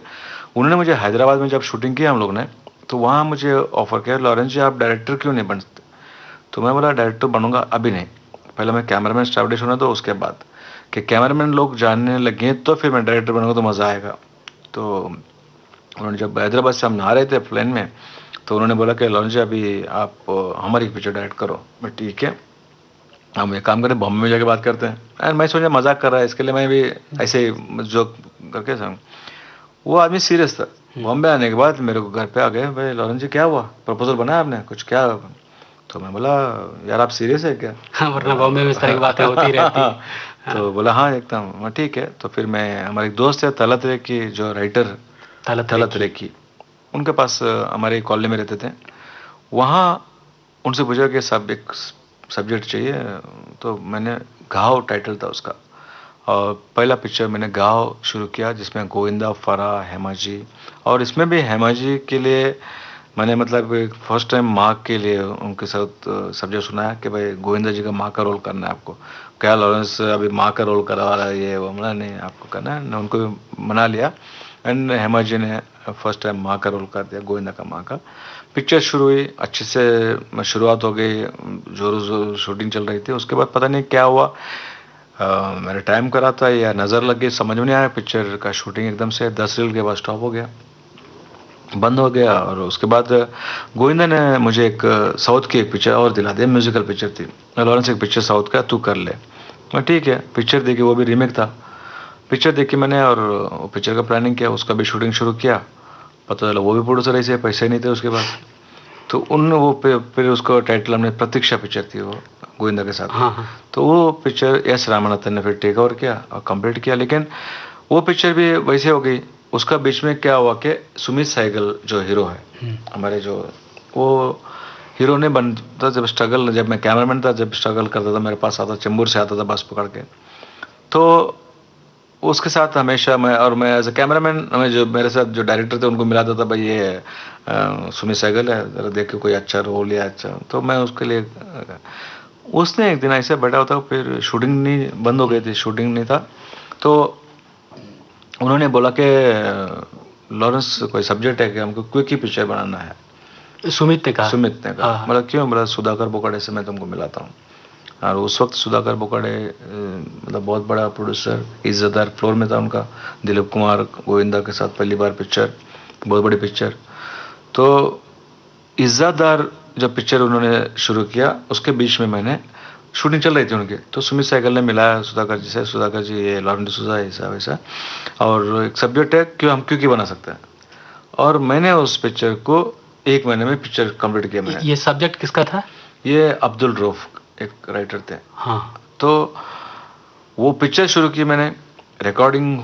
उन्होंने मुझे हैदराबाद में जब शूटिंग की हम लोग ने, तो वहाँ मुझे ऑफ़र किया, लॉरेंस जी आप डायरेक्टर क्यों नहीं बनते? तो मैं बोला डायरेक्टर बनूंगा अभी नहीं, पहले मैं कैमरामैन एस्टैब्लिश होना दो, उसके बाद कि कैमरामैन लोग जानने लगे तो फिर मैं डायरेक्टर बनूंगा तो मज़ा आएगा। तो उन्होंने जब हैदराबाद से हम नहा रहे थे प्लेन में, तो उन्होंने बोला कि लॉरेंस जी अभी आप हमारी पिक्चर डायरेक्ट करो। मैं ठीक है, हम एक काम करें, बॉम्बे में जाके बात करते हैं। एंड मैं सोचा मजाक कर रहा है, इसके लिए मैं भी ऐसे जोक करके संग। वो आदमी सीरियस था। बॉम्बे आने के बाद मेरे को घर पे आ गए, भाई लॉरेंस जी क्या हुआ, प्रपोजल बनाया आपने कुछ क्या? तो मैं बोला यार आप सीरियस है क्या? हाँ, वरना बॉम्बे में इस तरह की बातें होती रहती हैं। तो बोला हाँ एकदम। मैं ठीक है। तो फिर मैं, हमारे एक दोस्त है तलत रेकी, जो राइटर तलत रेकी, उनके पास हमारे कॉलेज में रहते थे। वहाँ उनसे पूछा कि सब एक सब्जेक्ट चाहिए। तो मैंने घाव टाइटल था उसका, और पहला पिक्चर मैंने गाँव शुरू किया, जिसमें गोविंदा, फराह, हेमा जी, और इसमें भी हेमा जी के लिए मैंने मतलब फर्स्ट टाइम माँ के लिए उनके साथ सब्जेक्ट सुनाया कि भाई गोविंदा जी का माँ का रोल करना है आपको। क्या लॉरेंस अभी माँ का रोल करवा रहा है, ये वो, बोला नहीं आपको करना है। उनको मना लिया, एंड हेमा जी ने फर्स्ट टाइम माँ का रोल कर दिया, गोविंदा का माँ का। पिक्चर शुरू हुई, अच्छे से शुरुआत हो गई, जोरों जोर शूटिंग चल रही थी। उसके बाद पता नहीं क्या हुआ, मेरा टाइम करा था या नज़र लग गई, समझ में नहीं आया। पिक्चर का शूटिंग एकदम से 10 रील के बाद स्टॉप हो गया, बंद हो गया। और उसके बाद गोविंदा ने मुझे एक साउथ की एक पिक्चर और दिला दी, म्यूजिकल पिक्चर थी। लॉरेंस एक पिक्चर साउथ का तू कर ले। मैं ठीक है, पिक्चर देखी, वो भी रीमेक था। पिक्चर देखी मैंने और पिक्चर का प्लानिंग किया, उसका भी शूटिंग शुरू किया। पता चला वो भी प्रोड्यूसर ऐसे, पैसे नहीं थे उसके पास। तो उन वो फिर उसको टाइटल हमने, प्रतीक्षा पिक्चर थी वो गोविंदा के साथ। हाँ, हाँ। तो वो पिक्चर एस रामानाथन ने फिर टेक ओवर किया और कंप्लीट किया। लेकिन वो पिक्चर भी वैसे हो गई। उसका बीच में क्या हुआ कि सुमित सहगल जो हीरो है हमारे, जो वो हीरो ने बनता, जब स्ट्रगल, जब मैं कैमरामैन था, जब स्ट्रगल करता था, मेरे पास आता, चेंबूर से आता था बस पकड़ के, तो उसके साथ हमेशा मैं एज ए कैमरामैन, हमें जो मेरे साथ जो डायरेक्टर थे उनको मिलाता था, भाई ये सुमित सहगल है, जरा देखो कोई अच्छा रोल या अच्छा। तो मैं उसके लिए, उसने एक दिन ऐसे बैठा होता, फिर शूटिंग नहीं, बंद हो गई थी, शूटिंग नहीं था। तो उन्होंने बोला कि लॉरेंस कोई सब्जेक्ट है कि हमको क्विक ही पिक्चर बनाना है। सुमित ने कहा? सुमित ने कहा। बोला क्यों? बोला सुधाकर बोकाड़े से मैं तुमको मिलाता हूँ। और उस वक्त सुधाकर बोकाड़े मतलब बहुत बड़ा प्रोड्यूसर, इज्जतदार फ्लोर में था उनका, दिलीप कुमार गोविंदा के साथ पहली बार पिक्चर, बहुत बड़ी पिक्चर। तो इज्जतदार जब पिक्चर उन्होंने शुरू किया, उसके बीच में मैंने, शूटिंग चल रही थी उनकी, तो सुमित सहगल ने मिलाया सुधाकर जी से, सुधाकर जी ये लॉरेंस डिसूजा ऐसा वैसा, और एक सब्जेक्ट है क्यों, हम क्यों बना सकते हैं। और मैंने उस पिक्चर को 1 महीने में पिक्चर कंप्लीट किया मैंने। ये सब्जेक्ट किसका था? ये अब्दुल रऊफ एक राइटर थे। हाँ। तो वो पिक्चर शुरू की मैंने, रिकॉर्डिंग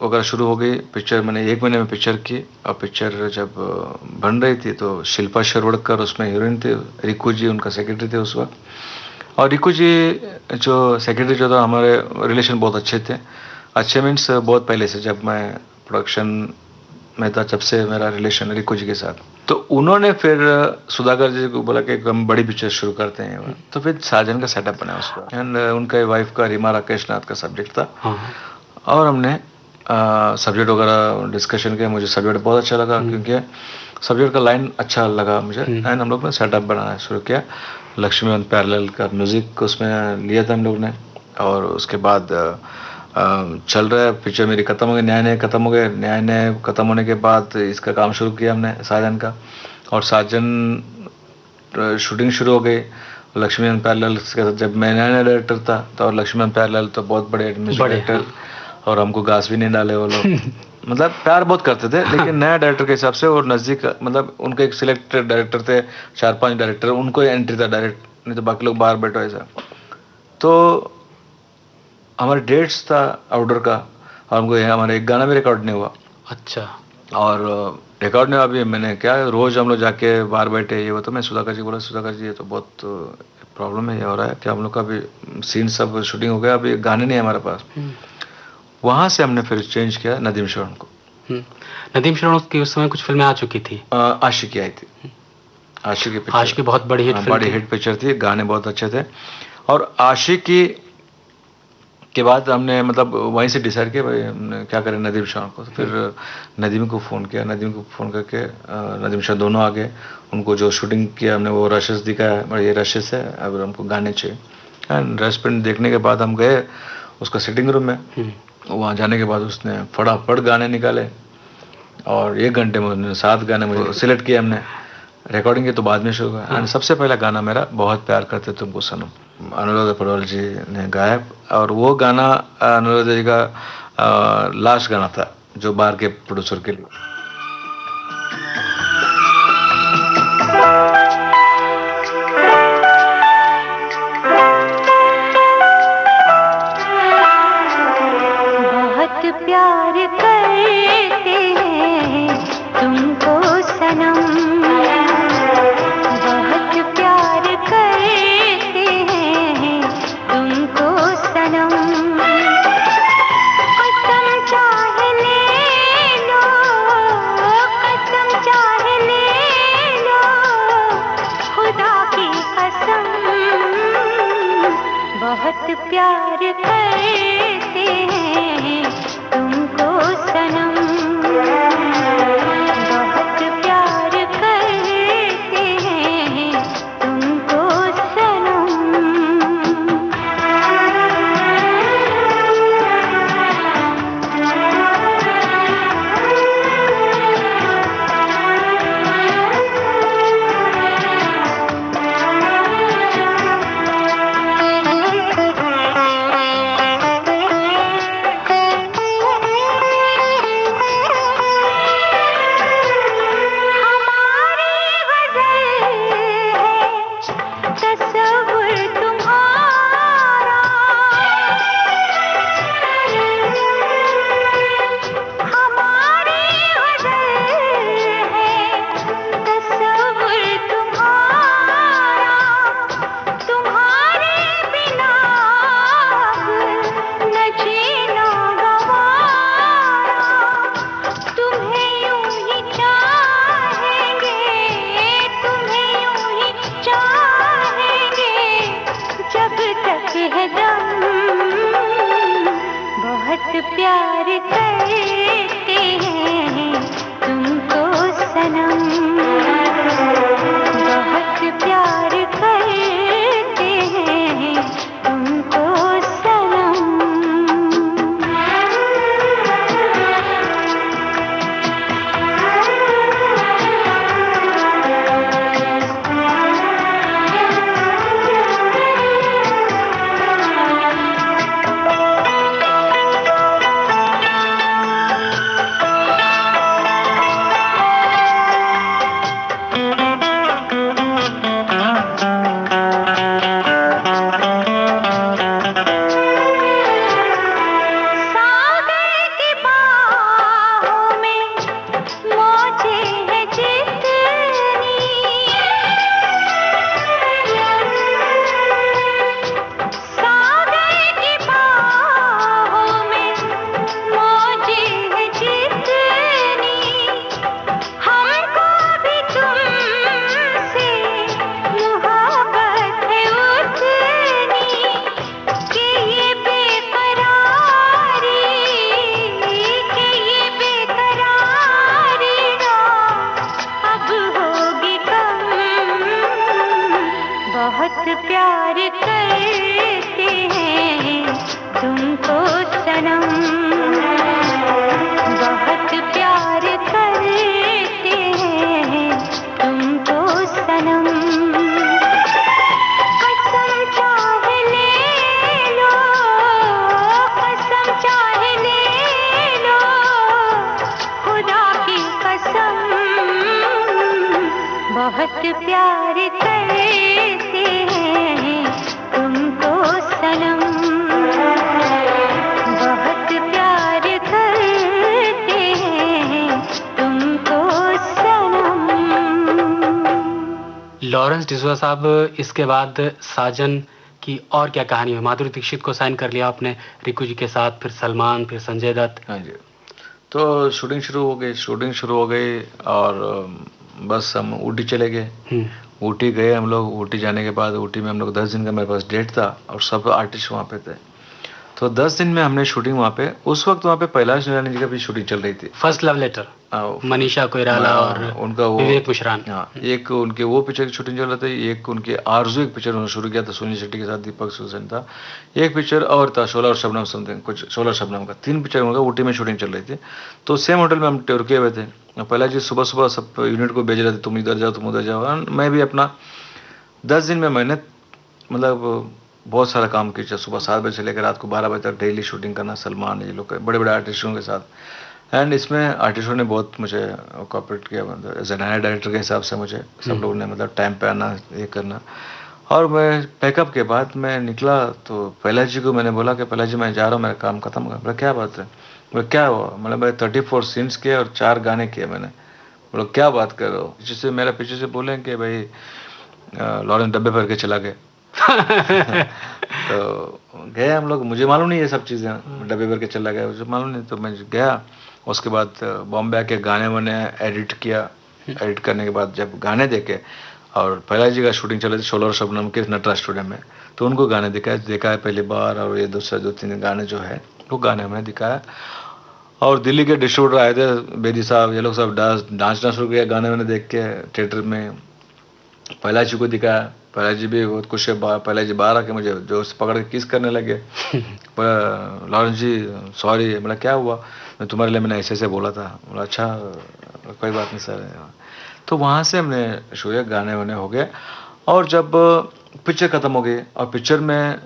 वगैरह शुरू हो गई, पिक्चर मैंने 1 महीने में पिक्चर की। और पिक्चर जब बन रही थी तो शिल्पा शिरवड़कर उसमें हीरोइन थी, रिकू जी उनका सेक्रेटरी थे उस वक्त। और रिकू जी जो सेक्रेटरी जो था, हमारे रिलेशन बहुत अच्छे थे। अच्छे मीन्स बहुत पहले से, जब मैं प्रोडक्शन में था जब से मेरा रिलेशन रिकू जी के साथ। तो उन्होंने फिर सुधाकर जी को बोला कि हम बड़ी पिक्चर शुरू करते हैं। तो फिर साजन का सेटअप बना उसका, एंड उनके वाइफ का रीमा राकेश नाथ का सब्जेक्ट था। और हमने सब्जेक्ट वगैरह डिस्कशन किया। मुझे सब्जेक्ट बहुत अच्छा लगा, क्योंकि सब्जेक्ट का लाइन अच्छा लगा मुझे। एंड हम लोग ने सेटअप बनाना शुरू किया। लक्ष्मीवंत पैरेलल का म्यूजिक उसमें लिया था हम लोग ने। और उसके बाद चल रहा है, पिक्चर मेरी खत्म हो गई, न्याय खत्म हो गए। न्याय खत्म होने के बाद इसका काम शुरू किया हमने, साजन का। और साजन शूटिंग शुरू हो गई। लक्ष्मीवंत पैरेलल के साथ जब मैं नया डायरेक्टर था, तो और लक्ष्मीवंत पैरेलल तो बहुत बड़े म्यूजिक डायरेक्टर, और हमको घास भी नहीं डाले वो लोग। मतलब प्यार बहुत करते थे, लेकिन नया डायरेक्टर के हिसाब से और नज़दीक, मतलब उनके एक सिलेक्टेड डायरेक्टर थे, 4-5 डायरेक्टर, उनको एंट्री था डायरेक्ट, नहीं तो बाकी लोग बाहर बैठो ऐसा। तो हमारे डेट्स था आउटडोर का, और हमको हमारे एक गाना भी रिकॉर्ड नहीं हुआ। अच्छा। और रिकॉर्ड नहीं हुआ। अभी मैंने क्या, रोज़ हम लोग जाके बाहर बैठे, ये वो। तो मैं सुधाकर जी बोला, सुधाकर जी ये तो बहुत प्रॉब्लम है, ये हो रहा है कि हम लोग का भी सीन सब शूटिंग हो गया, अभी गाने नहीं है हमारे पास। वहाँ से हमने फिर चेंज किया नदीम श्रवण को। नदीम श्रवण की उस समय कुछ फिल्में आ चुकी थी। आशिकी आई थी। आशिकी बहुत बड़ी हिट पिक्चर थी, गाने बहुत अच्छे थे। और आशिकी के बाद हमने मतलब वहीं से डिसाइड किया भाई हमने क्या करें नदीम श्रवण को। तो फिर नदीम को फ़ोन किया, नदीम को फ़ोन करके नदीम शाह दोनों आ गए। उनको जो शूटिंग किया हमने वो रशेस दिखाया, ये रशेस है, अब हमको गाने चाहिए। एंड रेस्टोरेंट देखने के बाद हम गए उसका सिटिंग रूम में। वहाँ जाने के बाद उसने फटाफट गाने निकाले, और 1 घंटे में उसने 7 गाने मुझे सिलेक्ट किए हमने। रिकॉर्डिंग की तो बाद में शुरू हुआ। एंड सबसे पहला गाना मेरा बहुत प्यार करते तुमको सनम, अनुराधा पौडवाल जी ने गाया। और वो गाना अनुराधा जी का लास्ट गाना था जो बाहर के प्रोड्यूसर के लिए। बहुत प्यार करते हैं तुमको सनम, बहुत प्यार करते हैं तुमको सनम। तस्वुर तुम्हारा हमारी गज़ल है, तस्वुर तुम्हारा, तुम्हारे बिना न जीना गवारा, तुम्हें यूं ही चाहेंगे, तुम्हें यूं ही चाहेंगे जब तक है दम, बहुत प्यार करते हैं तुमको सनम, बहुत प्यार करते हैं तुमको सनम। सागर की बाहों में मौजें हैं जितनी, सागर की बाहों में मौजें हैं जितनी, हमको भी तुमसे मोहब्बत है उतनी, कि ये बेकरारी, कि ये बेकरारी ना अब होगी कम, बहुत प्यार करते हैं तुमको सनम, बहुत प्यार करते हैं तुमको सनम। कसम चाहे ले लो, कसम चाहे ले लो, खुदा की कसम, बहुत प्यार करते हैं तुमको सनम, बहुत प्यार करते हैं तुमको सनम। लॉरेंस डिसूजा साहब, इसके बाद साजन की और क्या कहानी हुई? माधुरी दीक्षित को साइन कर लिया आपने रिकू जी के साथ, फिर सलमान, फिर संजय दत्त। हाँ जी, तो शूटिंग शुरू हो गई और बस हम ऊटी चले गए। ऊटी गए हम लोग। ऊटी जाने के बाद ऊटी में हम लोग 10 दिन का मेरे पास डेट था और सब आर्टिस्ट वहाँ पे थे। तो 10 दिन में हमने शूटिंग वहाँ पे, उस वक्त वहाँ पे कैलाश निरानी जी का भी शूटिंग चल रही थी। First love letter, Manisha Koirala और उनका वो विवेक मुशरान। हाँ, एक उनके वो पिक्चर की शूटिंग चल रहा था, एक उनके आरज़ू एक पिक्चर उन्होंने शुरू किया था सुनील शेट्टी के साथ, दीपक सुसेन था, एक पिक्चर और था शोला और शबनम समथिंग, कुछ शोला और शबनम का, 3 पिक्चर उनका ऊटी में शूटिंग चल रही थी। तो सेम होटल में हम रुके हुए थे। पहला जी सुबह सुबह सब यूनिट को भेज रहे थे, तुम इधर जाओ तुम उधर जाओ, और मैं भी अपना 10 दिन में मैंने मतलब बहुत सारा काम किया। सुबह 7 बजे से लेकर रात को 12 बजे तक डेली शूटिंग करना, सलमान ये लोग बड़े बड़े आर्टिस्टों के साथ। एंड इसमें आर्टिस्टों ने बहुत मुझे कोऑपरेट किया, मतलब एज ए नया डायरेक्टर के हिसाब से मुझे सब लोगों ने मतलब टाइम पे आना, ये करना। और मैं पैकअप के बाद मैं निकला तो पहला जी को मैंने बोला कि पहला जी मैं जा रहा हूँ, मेरा काम खत्म हो गया। बोला क्या बात है? बोला क्या हुआ? मतलब मैं 34 सीन्स किए और 4 गाने किए मैंने। बोला क्या बात कर रहे हो? पीछे से बोले कि भाई लॉरेंस डब्बे भर के चला गया। तो गए हम लोग, मुझे मालूम नहीं ये सब चीज़ें, डब्बे भर के चला गया मुझे मालूम नहीं। तो मैं गया, उसके बाद बॉम्बे आके गाने मैंने एडिट किया। एडिट करने के बाद जब गाने देखे और पहला जी का शूटिंग चल रही थी शोला और शबनम के नटराज स्टूडियो में, तो उनको गाने देखा है पहली बार, और ये दूसरा 2-3 गाने जो है वो गाने हमने दिखाया। और दिल्ली के डिस्ट्रीब्यूटर आए थे, बेदी साहब, ये लोग सब नाचना शुरू किया गाने वाने देख के थिएटर में। पहला जी को दिखाया, पहला जी भी बहुत खुश है, पहला जी बाहर आके मुझे जो पकड़ के किस करने लगे। लॉरेंस जी सॉरी, बोला क्या हुआ, मैं तुम्हारे लिए मैंने ऐसे बोला था। बोला अच्छा कोई बात नहीं सर। तो वहाँ से हमने शुरू, गाने वाने हो गए। और जब पिक्चर ख़त्म हो गई, और पिक्चर में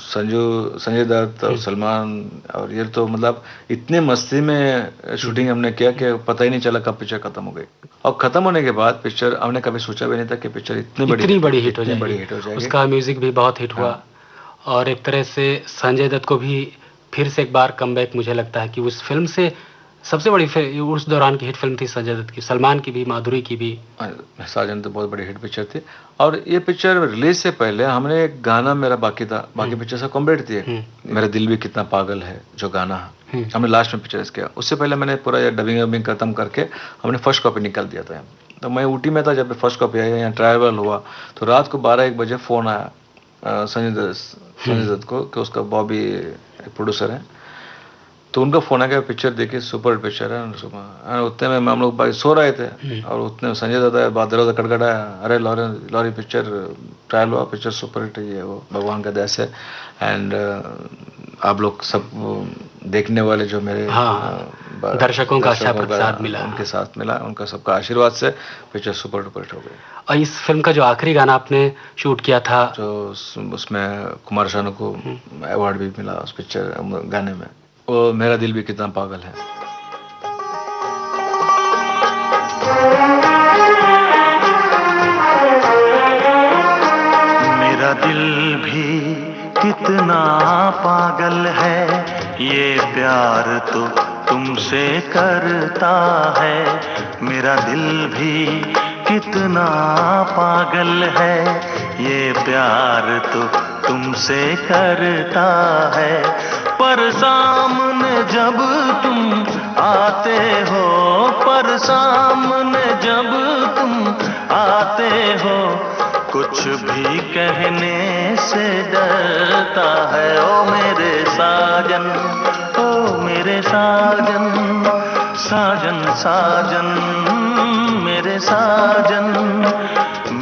संजय दत्त और सलमान, और ये तो मतलब इतने मस्ती में शूटिंग हमने किया कि पता ही नहीं चला कब पिक्चर ख़त्म हो गई। और ख़त्म होने के बाद पिक्चर हमने कभी सोचा भी नहीं था कि पिक्चर इतनी बड़ी हिट हो जाएगी। उसका म्यूजिक भी बहुत हिट हुआ। और एक तरह से संजय दत्त को भी फिर से एक बार कमबैक, मुझे लगता है कि उस फिल्म से सबसे बड़ी उस दौरान की हिट फिल्म थी संजय दत्त की, सलमान की भी, माधुरी की भी। साजन तो बहुत बड़ी हिट पिक्चर थी। और ये पिक्चर रिलीज से पहले हमने एक गाना मेरा बाकी था, बाकी पिक्चर से कॉम्प्लीट थी, मेरा दिल भी कितना पागल है जो गाना हमने लास्ट में पिक्चराइज किया। उससे पहले मैंने पूरा ये डबिंग खत्म करके हमने फर्स्ट कॉपी निकाल दिया था। तो मैं ऊटी में था जब फर्स्ट कॉपी आई, यहाँ ट्रायल हुआ, तो रात को 12-1 बजे फ़ोन आया संजय दत्त को कि उसका बॉबी प्रोड्यूसर है, तो उनका फ़ोन आ गया, पिक्चर देखिए सुपर पिक्चर है। उतने में हम लोग सो रहे थे, और उतने में संजय दत्त बाद दरवाजा खटखटाया, अरे लॉरी पिक्चर ट्रायल हुआ, पिक्चर सुपर हिट है, वो भगवान का दया से। एंड आप लोग सब देखने वाले जो मेरे दर्शकों का अच्छा प्रतिसाद मिला, उनके साथ मिला, उनका सबका आशीर्वाद से पिक्चर सुपर डुपर हिट हो गई। और इस फिल्म का जो आखिरी गाना आपने शूट किया था, जो उसमें कुमार शानू को अवार्ड भी मिला उस पिक्चर गाने में, वो मेरा दिल भी कितना पागल है। मेरा दिल भी कितना पागल है, ये प्यार तो तुमसे करता है। मेरा दिल भी कितना पागल है, ये प्यार तो तुमसे करता है। पर सामने जब तुम आते हो, पर सामने जब तुम आते हो, कुछ भी कहने से डरता है। ओ मेरे साजन, ओ मेरे साजन, साजन साजन मेरे साजन।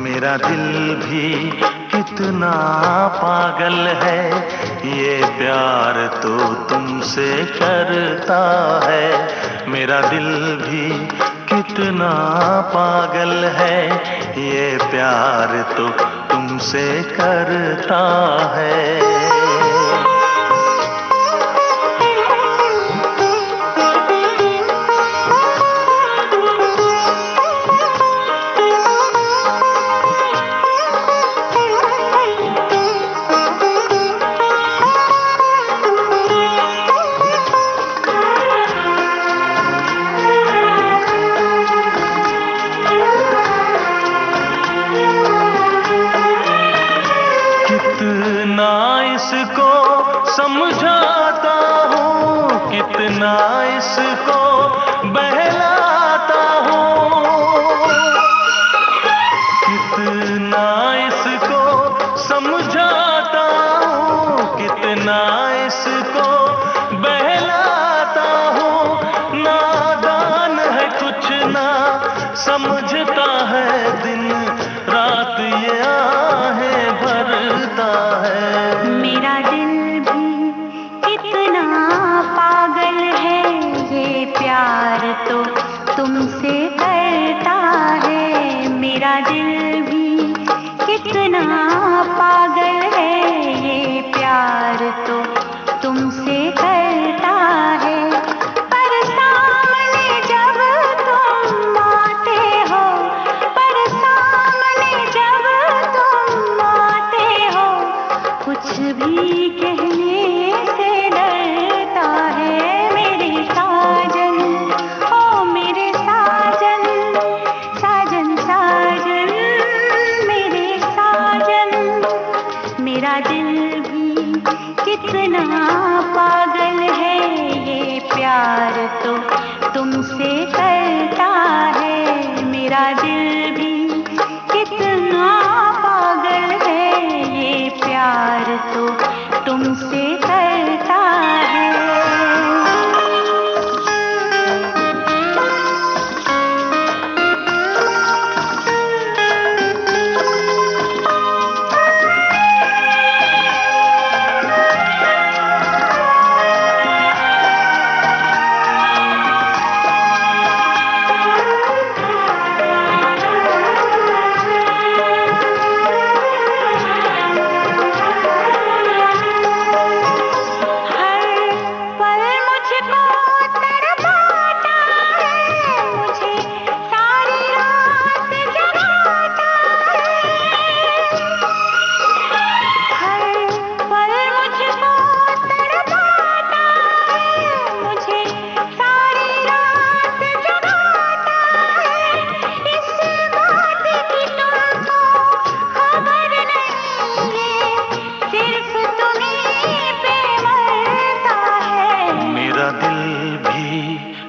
मेरा दिल भी कितना पागल है, ये प्यार तो तुमसे करता है। मेरा दिल भी कितना पागल है, ये प्यार तो तुमसे करता है। समझाता हूँ, कितना इसको बहलाता हूँ, कितना इसको समझाता हूँ, कितना इसको बहलाता हूँ। नादान है कुछ ना समझता है, दिन रात ये आहें भरता है। मेरा दिल पागल है, ये प्यार तो तुमसे करता है। मेरा दिल भी कितना पागल है, ये प्यार तो तुमसे करता है। पर सामने जब तुम आते हो, पर सामने जब तुम आते हो, कुछ भी कहने से डरता है। मेरे साजन, ओ मेरे साजन, साजन साजन मेरे साजन। मेरा दिल भी कितना पागल है, ये प्यार तो तुमसे करता है। मेरा दिल भी कितना पागल है, ये प्यार तो तुमसे करता है।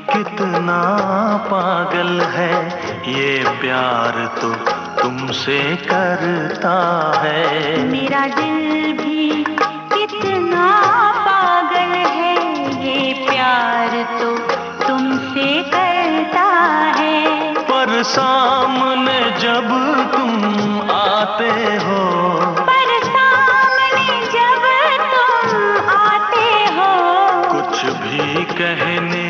कितना पागल है ये प्यार तो तुमसे करता है। मेरा दिल भी कितना पागल है ये प्यार तो तुमसे करता है। पर सामने जब तुम आते हो, पर सामने जब तुम आते हो, कुछ भी कहने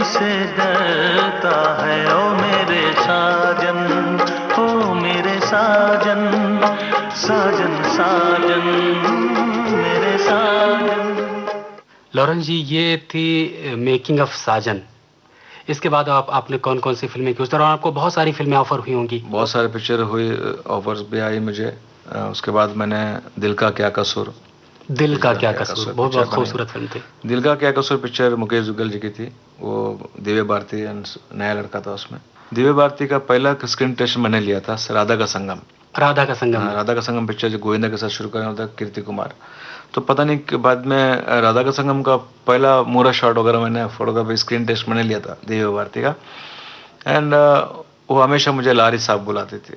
से डरता है। ओ मेरे साजन, ओ मेरे साजन, साजन साजन मेरे साजन। लॉरेंस जी, ये थी मेकिंग ऑफ साजन। इसके बाद आपने कौन कौन सी फिल्में की? उस दौरान आपको बहुत सारी फिल्में ऑफर हुई होंगी। बहुत सारे पिक्चर हुई, ऑफर्स भी आई मुझे। उसके बाद मैंने दिल का क्या कसूर, दिल का क्या कसूर बहुत बहुत खूबसूरत फिल्म थी। दिल का क्या कसूर पिक्चर मुकेश जुगल जी की थी। वो दिव्य भारती नया लड़का था उसमें। दिव्य भारती का पहला स्क्रीन टेस्ट मैंने लिया था राधा का संगम। राधा का संगम। राधा का संगम पिक्चर जो गोविंदा के साथ शुरू करना होता कीर्ति कुमार। तो पता नहीं कि बाद में राधा का संगम का पहला मोरा शॉट वगैरह मैंने फोटोग्राफी स्क्रीन टेस्ट मैंने लिया था दिव्य भारती का। एंड वो हमेशा मुझे लारी साहब बुलाते थे,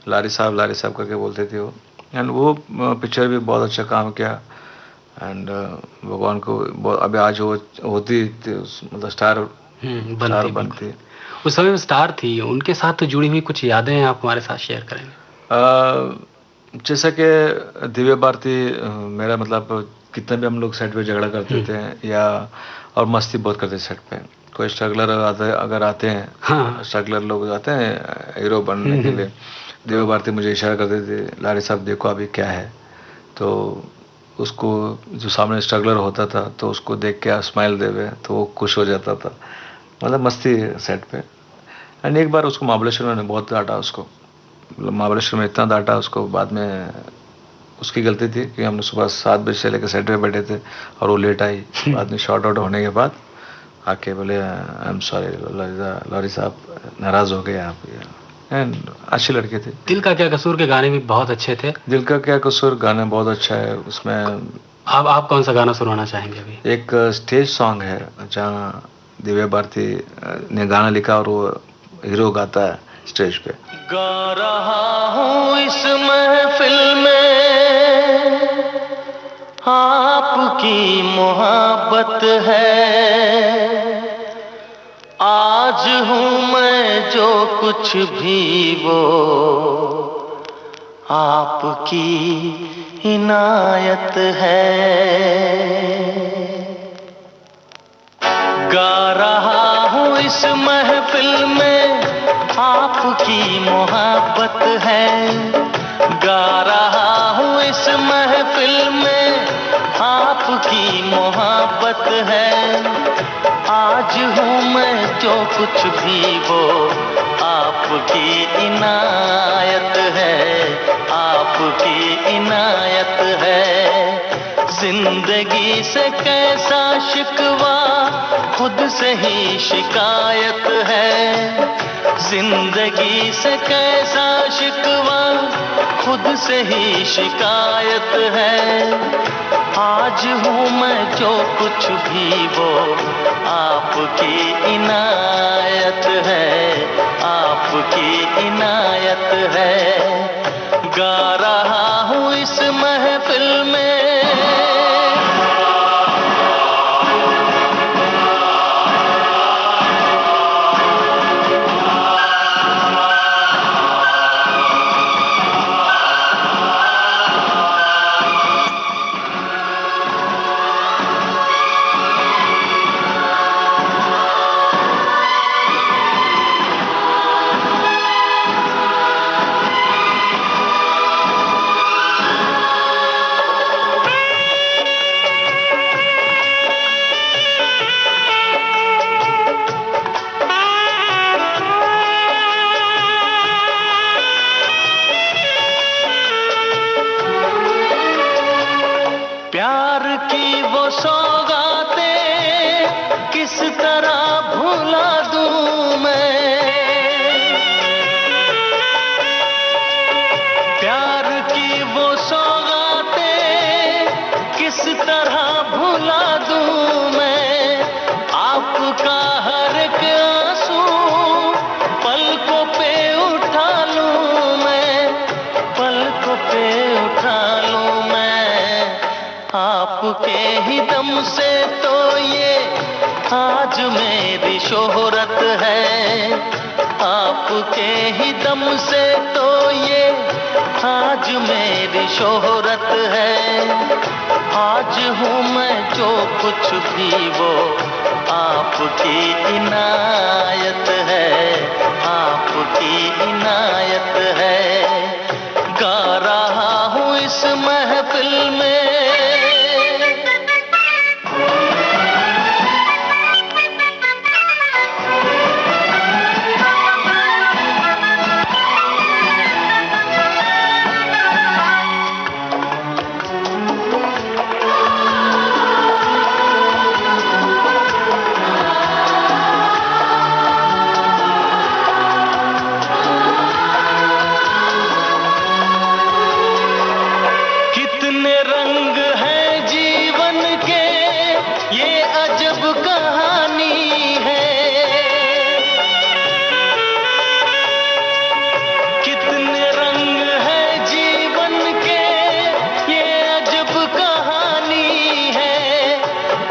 लारी साहब करके बोलते थे वो। एंड वो पिक्चर भी बहुत अच्छा काम किया। एंड भगवान को अभी आज वो होती मतलब स्टार बनती। उस समय में स्टार थी, उनके साथ तो जुड़ी हुई कुछ यादें आप हमारे साथ शेयर करेंगे? जैसा कि दिव्य भारती मेरा मतलब कितने भी हम लोग सेट पे झगड़ा करते थे या और मस्ती बहुत करते सेट पे। कोई स्ट्रगलर अगर आते हैं, हाँ। स्ट्रगलर लोग आते हैं हीरो बनने के लिए, दिव्य भारती मुझे इशारा करते थे, लारी साहब देखो अभी क्या है। तो उसको जो सामने स्ट्रगलर होता था तो उसको देख के स्माइल देवे तो वो खुश हो जाता था। मतलब मस्ती सेट पे। एंड एक बार उसको महाबलेश्वर ने बहुत डांटा, उसको महाबलेश्वर में इतना डांटा उसको। बाद में उसकी गलती थी कि हमने सुबह 7 बजे से लेकर सेट पे बैठे थे और वो लेट आई। बाद में शॉर्ट आउट होने के बाद आके बोले आई एम सॉरी लॉरी साहब, नाराज हो गए आप। एंड अच्छी लड़की थी। दिल का क्या कसूर के गाने भी बहुत अच्छे थे। दिल का क्या कसूर गाना बहुत अच्छा है। उसमें आप कौन सा गाना सुनाना चाहेंगे अभी? एक स्टेज सॉन्ग है जहाँ दिव्य भारती ने गाना लिखा और वो हीरो गाता है स्टेज पे। गा रहा हूँ इस महफिल में आपकी मोहब्बत है। आज हूँ मैं जो कुछ भी वो आपकी इनायत है। गा रहा हूँ इस महफिल में आपकी मोहब्बत है। गा रहा हूँ इस महफिल में आपकी मोहब्बत है। आज हूँ मैं जो कुछ भी वो आपकी इनायत है, आपकी इनायत है। जिंदगी से कैसा शिकवा खुद से ही शिकायत है। जिंदगी से कैसा शिकवा खुद से ही शिकायत है। आज हूँ मैं जो कुछ भी वो आपकी इनायत है, आपकी इनायत है। गा रहा हूँ इस महफिल में प्यार की वो सौगातें किस तरह भुला दूं मैं, प्यार की वो सौगातें किस तरह भुला दूं मैं, आपका हर एक आंसू पलकों पे उठा लूं मैं, पलकों पे उठा लूं मैं, आपके ही दम से तो ये आज मेरी शोहरत है, आपके ही दम से तो ये आज मेरी शोहरत है, आज हूँ मैं जो कुछ भी वो आपकी इनायत है, आपकी इनायत है, गा रहा हूँ इस महफिल में।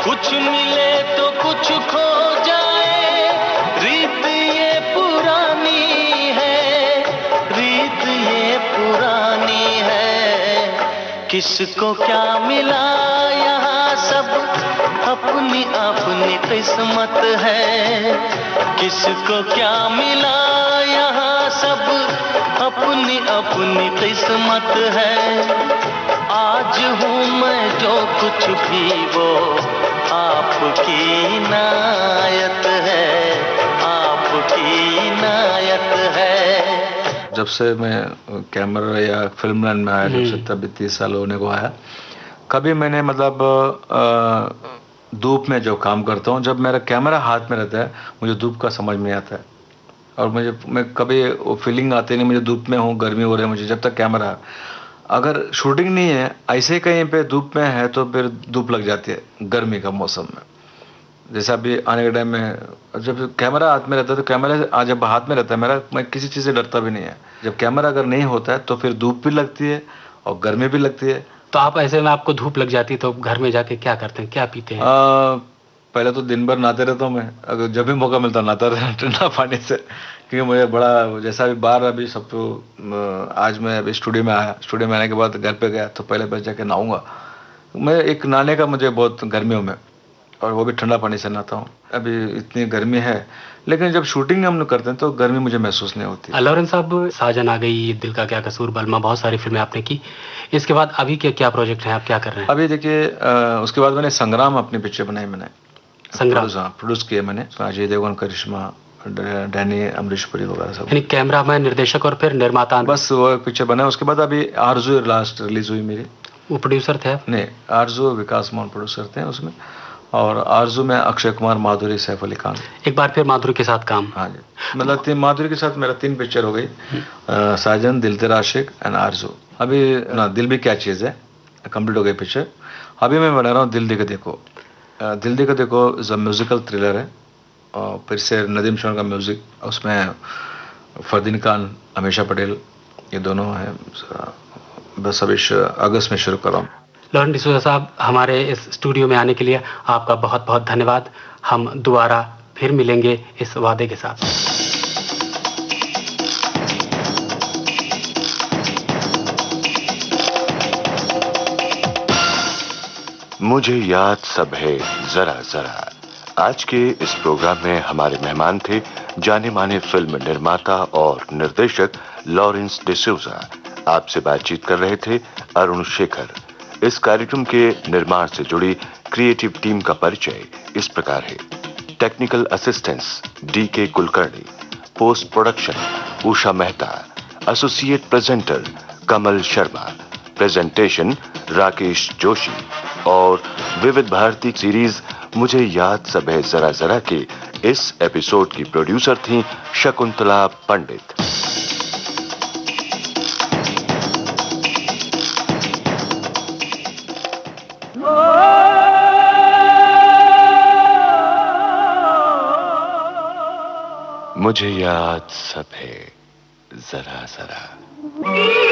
कुछ मिले तो कुछ खो जाए, रीत ये पुरानी है, रीत ये पुरानी है, किसको क्या मिला यहाँ सब अपनी अपनी किस्मत है, किसको क्या मिला यहाँ सब अपनी अपनी किस्मत है, आज हूँ मैं जो कुछ भी वो आपकी इनायत है, आपकी इनायत है। जब से मैं कैमरा या फिल्म लाइन में आया, जब से तब 30 साल होने को आया, कभी मैंने मतलब धूप में जो काम करता हूँ, जब मेरा कैमरा हाथ में रहता है मुझे धूप का समझ में आता है, और मैं कभी वो फीलिंग आती नहीं मुझे धूप में हूँ, गर्मी हो रही है मुझे, जब तक कैमरा, अगर शूटिंग नहीं है ऐसे कहीं पे धूप में है तो फिर धूप लग जाती है गर्मी का मौसम में। जैसे अभी आने के टाइम में जब कैमरा हाथ में रहता है तो कैमरा जब हाथ में रहता है मेरा, मैं किसी चीज़ से डरता भी नहीं है। जब कैमरा अगर नहीं होता है तो फिर धूप भी लगती है और गर्मी भी लगती है। तो आप ऐसे में आपको धूप लग जाती है तो घर में जाके क्या करते हैं, क्या पीते हैं? पहले तो दिन भर नहाते रहता हूँ मैं, अगर जब भी मौका मिलता नहाता रहता ठंडा पानी से, क्योंकि मुझे बड़ा, जैसा अभी बाहर अभी सब तो आज मैं अभी स्टूडियो में आया, स्टूडियो में आने के बाद घर पे गया तो पहले बस जाके नहाऊंगा मैं। एक नहाने का मुझे बहुत गर्मियों में, और वो भी ठंडा पानी से नहाता हूँ। अभी इतनी गर्मी है लेकिन जब शूटिंग हम लोग करते हैं तो गर्मी मुझे महसूस नहीं होती। लॉरेंस साहब, साजन आ गई, दिल का क्या कसूर, बलमा, बहुत सारी फिल्में आपने की, इसके बाद अभी के क्या प्रोजेक्ट हैं, आप क्या कर रहे हैं? अभी देखिए उसके बाद मैंने संग्राम अपनी पिक्चर बनाई, मैंने संग्राम प्रोड्यूस किया मैंने, अजय देवगन, करिश्मा, डैनी, अमरीश पुरी वगैरह सब। यानी कैमरामैन, निर्देशक और फिर निर्माता, बस वो पिक्चर बना। उसके बाद अभी आरजू लास्ट रिलीज हुई मेरी। वो प्रोड्यूसर थे? नहीं, आरजू विकास मोहन प्रोड्यूसर थे उसमें, और आरजू में अक्षय कुमार, माधुरी, सैफ अली खान। एक बार फिर माधुरी के साथ काम? हाँ जी, मतलब माधुरी के साथ मेरा 3 पिक्चर हो गई, साजन, दिल तेरा आशिक एंड आरजू। अभी ना दिल भी क्या चीज़ है कंप्लीट हो गई पिक्चर। अभी मैं बना रहा हूँ दिल दे के देखो। दिल दे के देखो इज अ म्यूजिकल थ्रिलर है, और फिर से नदीम श्रवण का म्यूजिक, उसमें फरदीन खान, हमेशा पटेल, ये दोनों हैं। बस अभी अगस्त में शुरू कर रहा हूँ। लॉरेंस डिसूजा साहब, हमारे इस स्टूडियो में आने के लिए आपका बहुत बहुत धन्यवाद। हम दोबारा फिर मिलेंगे इस वादे के साथ। मुझे याद सब है जरा जरा। आज के इस प्रोग्राम में हमारे मेहमान थे जाने माने फिल्म निर्माता और निर्देशक लॉरेंस डिसूजा। आपसे बातचीत कर रहे थे अरुण शेखर। इस कार्यक्रम के निर्माण से जुड़ी क्रिएटिव टीम का परिचय इस प्रकार है। Technical assistance DK Kulkarni, post production Usha Mehta, associate presenter Kamal Sharma, presentation Rakesh Joshi और विविध भारती सीरीज मुझे याद सब है जरा जरा के इस एपिसोड की प्रोड्यूसर थीं शकुंतला पंडित। मुझे याद सब है जरा जरा।